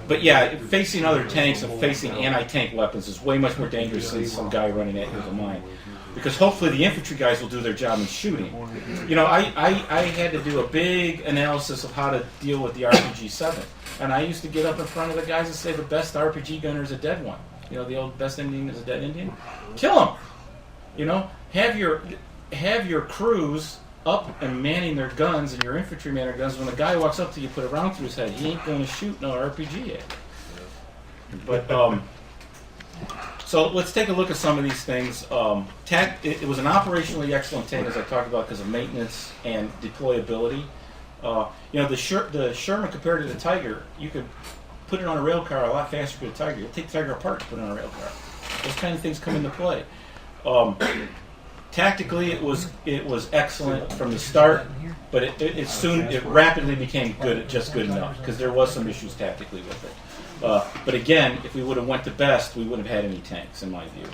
but yeah, facing other tanks and facing anti-tank weapons is way much more dangerous than some guy running at you with a mine. Because hopefully the infantry guys will do their job in shooting. I had to do a big analysis of how to deal with the RPG-7. And I used to get up in front of the guys and say the best RPG gunner is a dead one. The old best Indian is a dead Indian. Kill him. Have your crews up and manning their guns and your infantrymen are guns. When the guy walks up to you, put a round through his head, he ain't going to shoot no RPG at you. But So let's take a look at some of these things. It was an operationally excellent tank, as I talked about, because of maintenance and deployability. The Sherman compared to the Tiger, you could put it on a rail car a lot faster than the Tiger. You'll take the Tiger apart to put it on a rail car. Those kind of things come into play. Tactically, it was excellent from the start, but it rapidly became just good enough, because there was some issues tactically with it. But again, if we would have went to best, we wouldn't have had any tanks, in my view.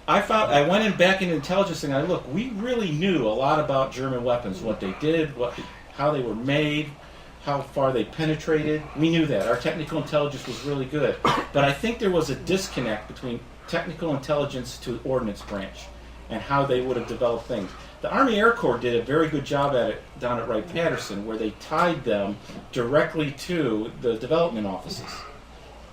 I went back into intelligence and I looked. We really knew a lot about German weapons, what they did, how they were made, how far they penetrated. We knew that. Our technical intelligence was really good. But I think there was a disconnect between technical intelligence to ordnance branch and how they would have developed things. The Army Air Corps did a very good job at it down at Wright-Patterson, where they tied them directly to the development offices.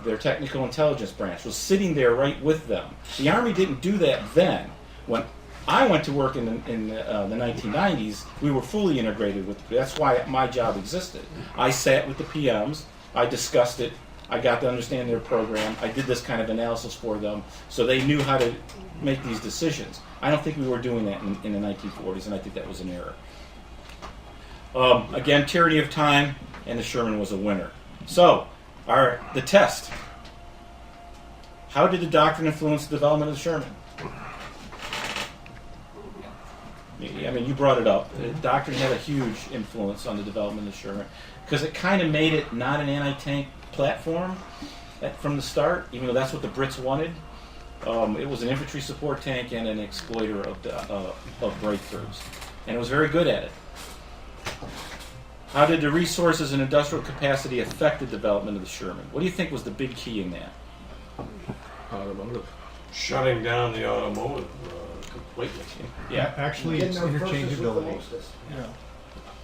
Their technical intelligence branch was sitting there right with them. The Army didn't do that then. When I went to work in the 1990s, we were fully integrated with. That's why my job existed. I sat with the PMs. I discussed it. I got to understand their program. I did this kind of analysis for them, so they knew how to make these decisions. I don't think we were doing that in the 1940s, and I think that was an error. Again, tyranny of time, and the Sherman was a winner. So, the test. How did the doctrine influence the development of the Sherman? I mean, you brought it up. The doctrine had a huge influence on the development of the Sherman, because it kind of made it not an anti-tank platform from the start, even though that's what the Brits wanted. It was an infantry support tank and an exploiter of breakthroughs, and it was very good at it. How did the resources and industrial capacity affect the development of the Sherman? What do you think was the big key in that? Automotive. Shutting down the automotive completely. Yeah, actually, it's interchangeability. Yeah.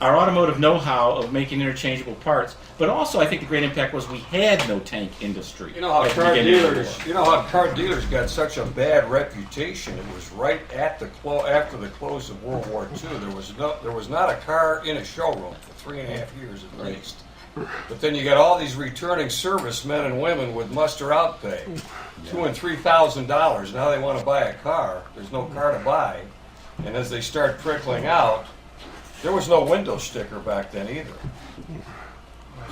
Our automotive know-how of making interchangeable parts, but also I think the great impact was we had no tank industry. You know how car dealers got such a bad reputation. It was right at after the close of World War II. There was not a car in a showroom for 3.5 years at least. But then you got all these returning servicemen and women with muster-out pay, $2,000 and $3,000. Now they want to buy a car. There's no car to buy, and as they start trickling out. There was no window sticker back then either.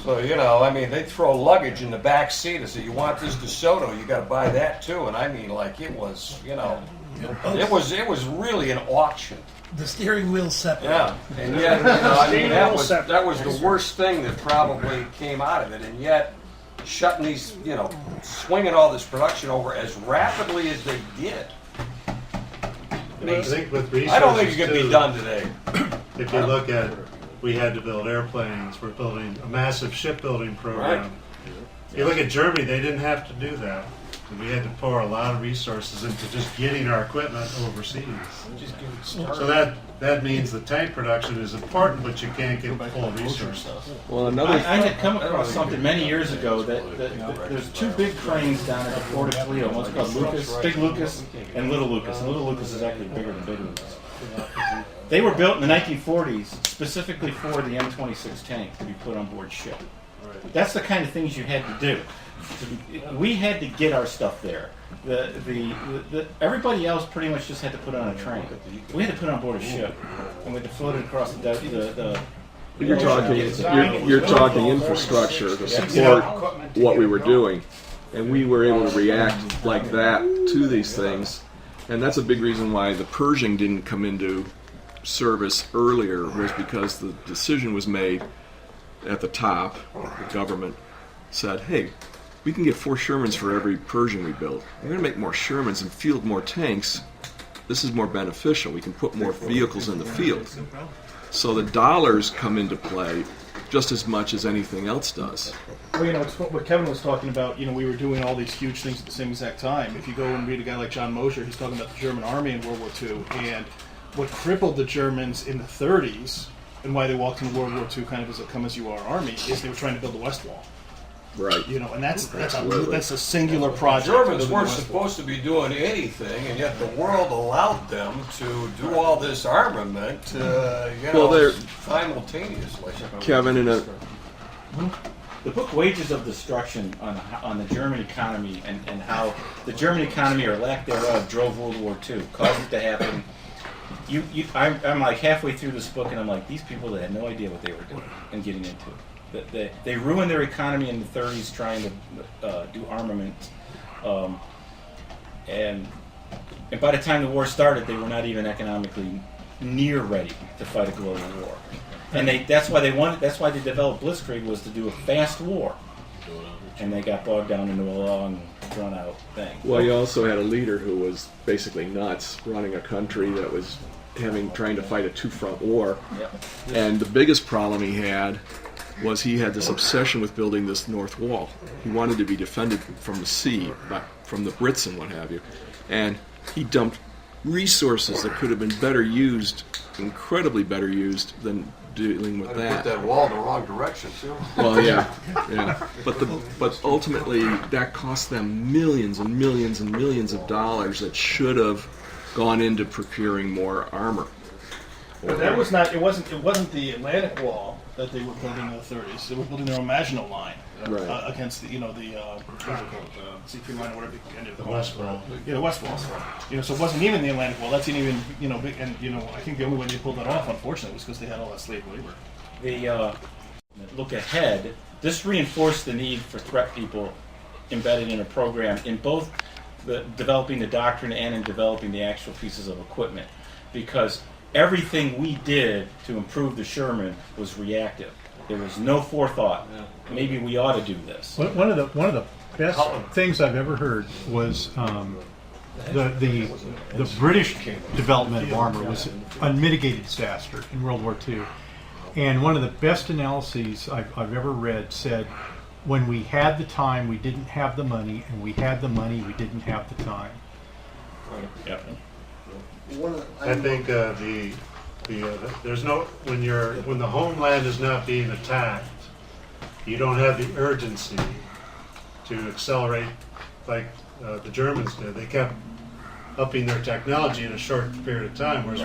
So, I mean, they'd throw luggage in the back seat and say, you want this DeSoto, you got to buy that too. And I mean, like, it was, it was really an auction. The steering wheel separate. Yeah, and yet, I mean, that was the worst thing that probably came out of it. And yet, shutting these, swinging all this production over as rapidly as they did. I think with resources, I don't think it could be done today. If you look at, we had to build airplanes. We're building a massive shipbuilding program. Right. If you look at Germany, they didn't have to do that. We had to pour a lot of resources into just getting our equipment overseas. So that means the tank production is important, but you can't get full resources. Well, I had come across something many years ago that there's two big cranes down at the Port of Toledo. One's called Big Lucas, and Little Lucas. And Little Lucas is actually bigger than Big Lucas. They were built in the 1940s specifically for the M26 tank to be put on board ship. That's the kind of things you had to do. We had to get our stuff there. Everybody else pretty much just had to put it on a train. We had to put it on board a ship, and we had to float it across the You're talking infrastructure to support what we were doing, and we were able to react like that to these things, and that's a big reason why the Pershing didn't come into service earlier, was because the decision was made at the top. The government said, hey, we can get 4 Shermans for every Pershing we build. We're going to make more Shermans and field more tanks. This is more beneficial. We can put more vehicles in the field. So the dollars come into play just as much as anything else does. Well, it's what Kevin was talking about. We were doing all these huge things at the same exact time. If you go and read a guy like John Mosher, he's talking about the German army in World War II, and what crippled the Germans in the 30s, and why they walked into World War II kind of as a come-as-you-are army, is they were trying to build the West Wall. Right. And that's a singular project. The Germans weren't supposed to be doing anything, and yet the world allowed them to do all this armament, simultaneously. Kevin, the book Wages of Destruction on the German economy and how the German economy or lack thereof drove World War II, caused it to happen. I'm like halfway through this book and I'm like, these people that had no idea what they were doing and getting into. They ruined their economy in the 30s trying to do armament, and by the time the war started, they were not even economically near ready to fight a global war. And that's why they developed Blitzkrieg, was to do a fast war. And they got bogged down into a long, drawn-out thing. Well, you also had a leader who was basically nuts, running a country that was trying to fight a two-front war. Yep. And the biggest problem he had was he had this obsession with building this north wall. He wanted to be defended from the sea, from the Brits and what have you. And he dumped resources that could have been better used, incredibly better used, than dealing with that. Put that wall in the wrong direction too. Well, yeah. But ultimately, that cost them millions and millions and millions of dollars that should have gone into procuring more armor. But that was not. It wasn't the Atlantic Wall that they were building in the 30s. They were building their Maginot Line against the C3 line or whatever you ended the West Wall. Yeah, the West Wall. So it wasn't even the Atlantic Wall. That's even big. And I think the only way they pulled that off, unfortunately, was because they had all that slave labor. The look ahead. This reinforced the need for threat people embedded in a program in both developing the doctrine and in developing the actual pieces of equipment, because everything we did to improve the Sherman was reactive. There was no forethought. Maybe we ought to do this. One of the best things I've ever heard was the British development of armor was an unmitigated disaster in World War II. And one of the best analyses I've ever read said, when we had the time, we didn't have the money, and we had the money, we didn't have the time. Yep. I think there's no when the homeland is not being attacked, you don't have the urgency to accelerate like the Germans did. They kept upping their technology in a short period of time, whereas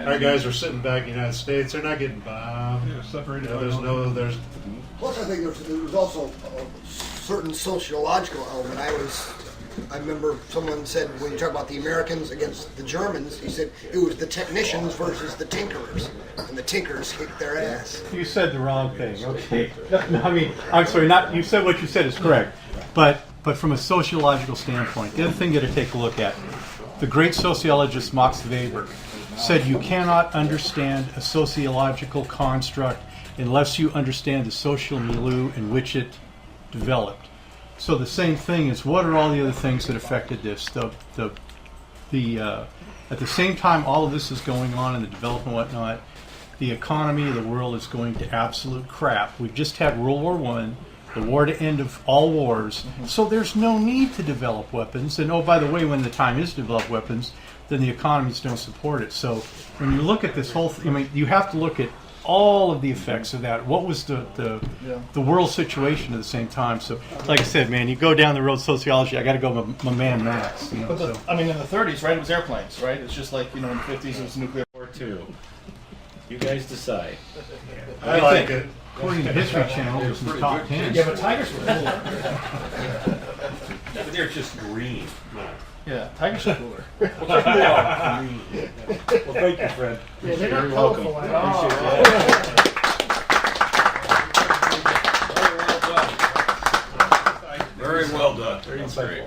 our guys are sitting back in the United States. They're not getting bombed. Yeah, separated. There's. Plus, I think there was also a certain sociological element. I remember someone said, when you talk about the Americans against the Germans, he said it was the technicians versus the tinkerers, and the tinkers kicked their ass. You said the wrong thing. Okay. No, I mean, I'm sorry. Not you said what you said is correct, but from a sociological standpoint, the other thing you got to take a look at. The great sociologist Max Weber said you cannot understand a sociological construct unless you understand the social milieu in which it developed. So the same thing is, what are all the other things that affected this? At the same time all of this is going on in the development and whatnot, the economy of the world is going to absolute crap. We've just had World War I, the war to end of all wars, so there's no need to develop weapons. And oh, by the way, when the time is to develop weapons, then the economies don't support it. So when you look at this whole thing, I mean, you have to look at all of the effects of that. What was the world situation at the same time? So, like I said, man, you go down the road sociology. I got to go with my man Max. But in the 30s, right? It was airplanes, right? It's just like in the 50s, it was nuclear. War II. You guys decide. I like it. According to History Channel, it was in the top 10. Yeah, but Tigers were cooler. But they're just green. Yeah, Tigers were cooler. Well, thank you, Fred. Yeah, they're You're not welcome. colorful at all. Very well done. Very insightful.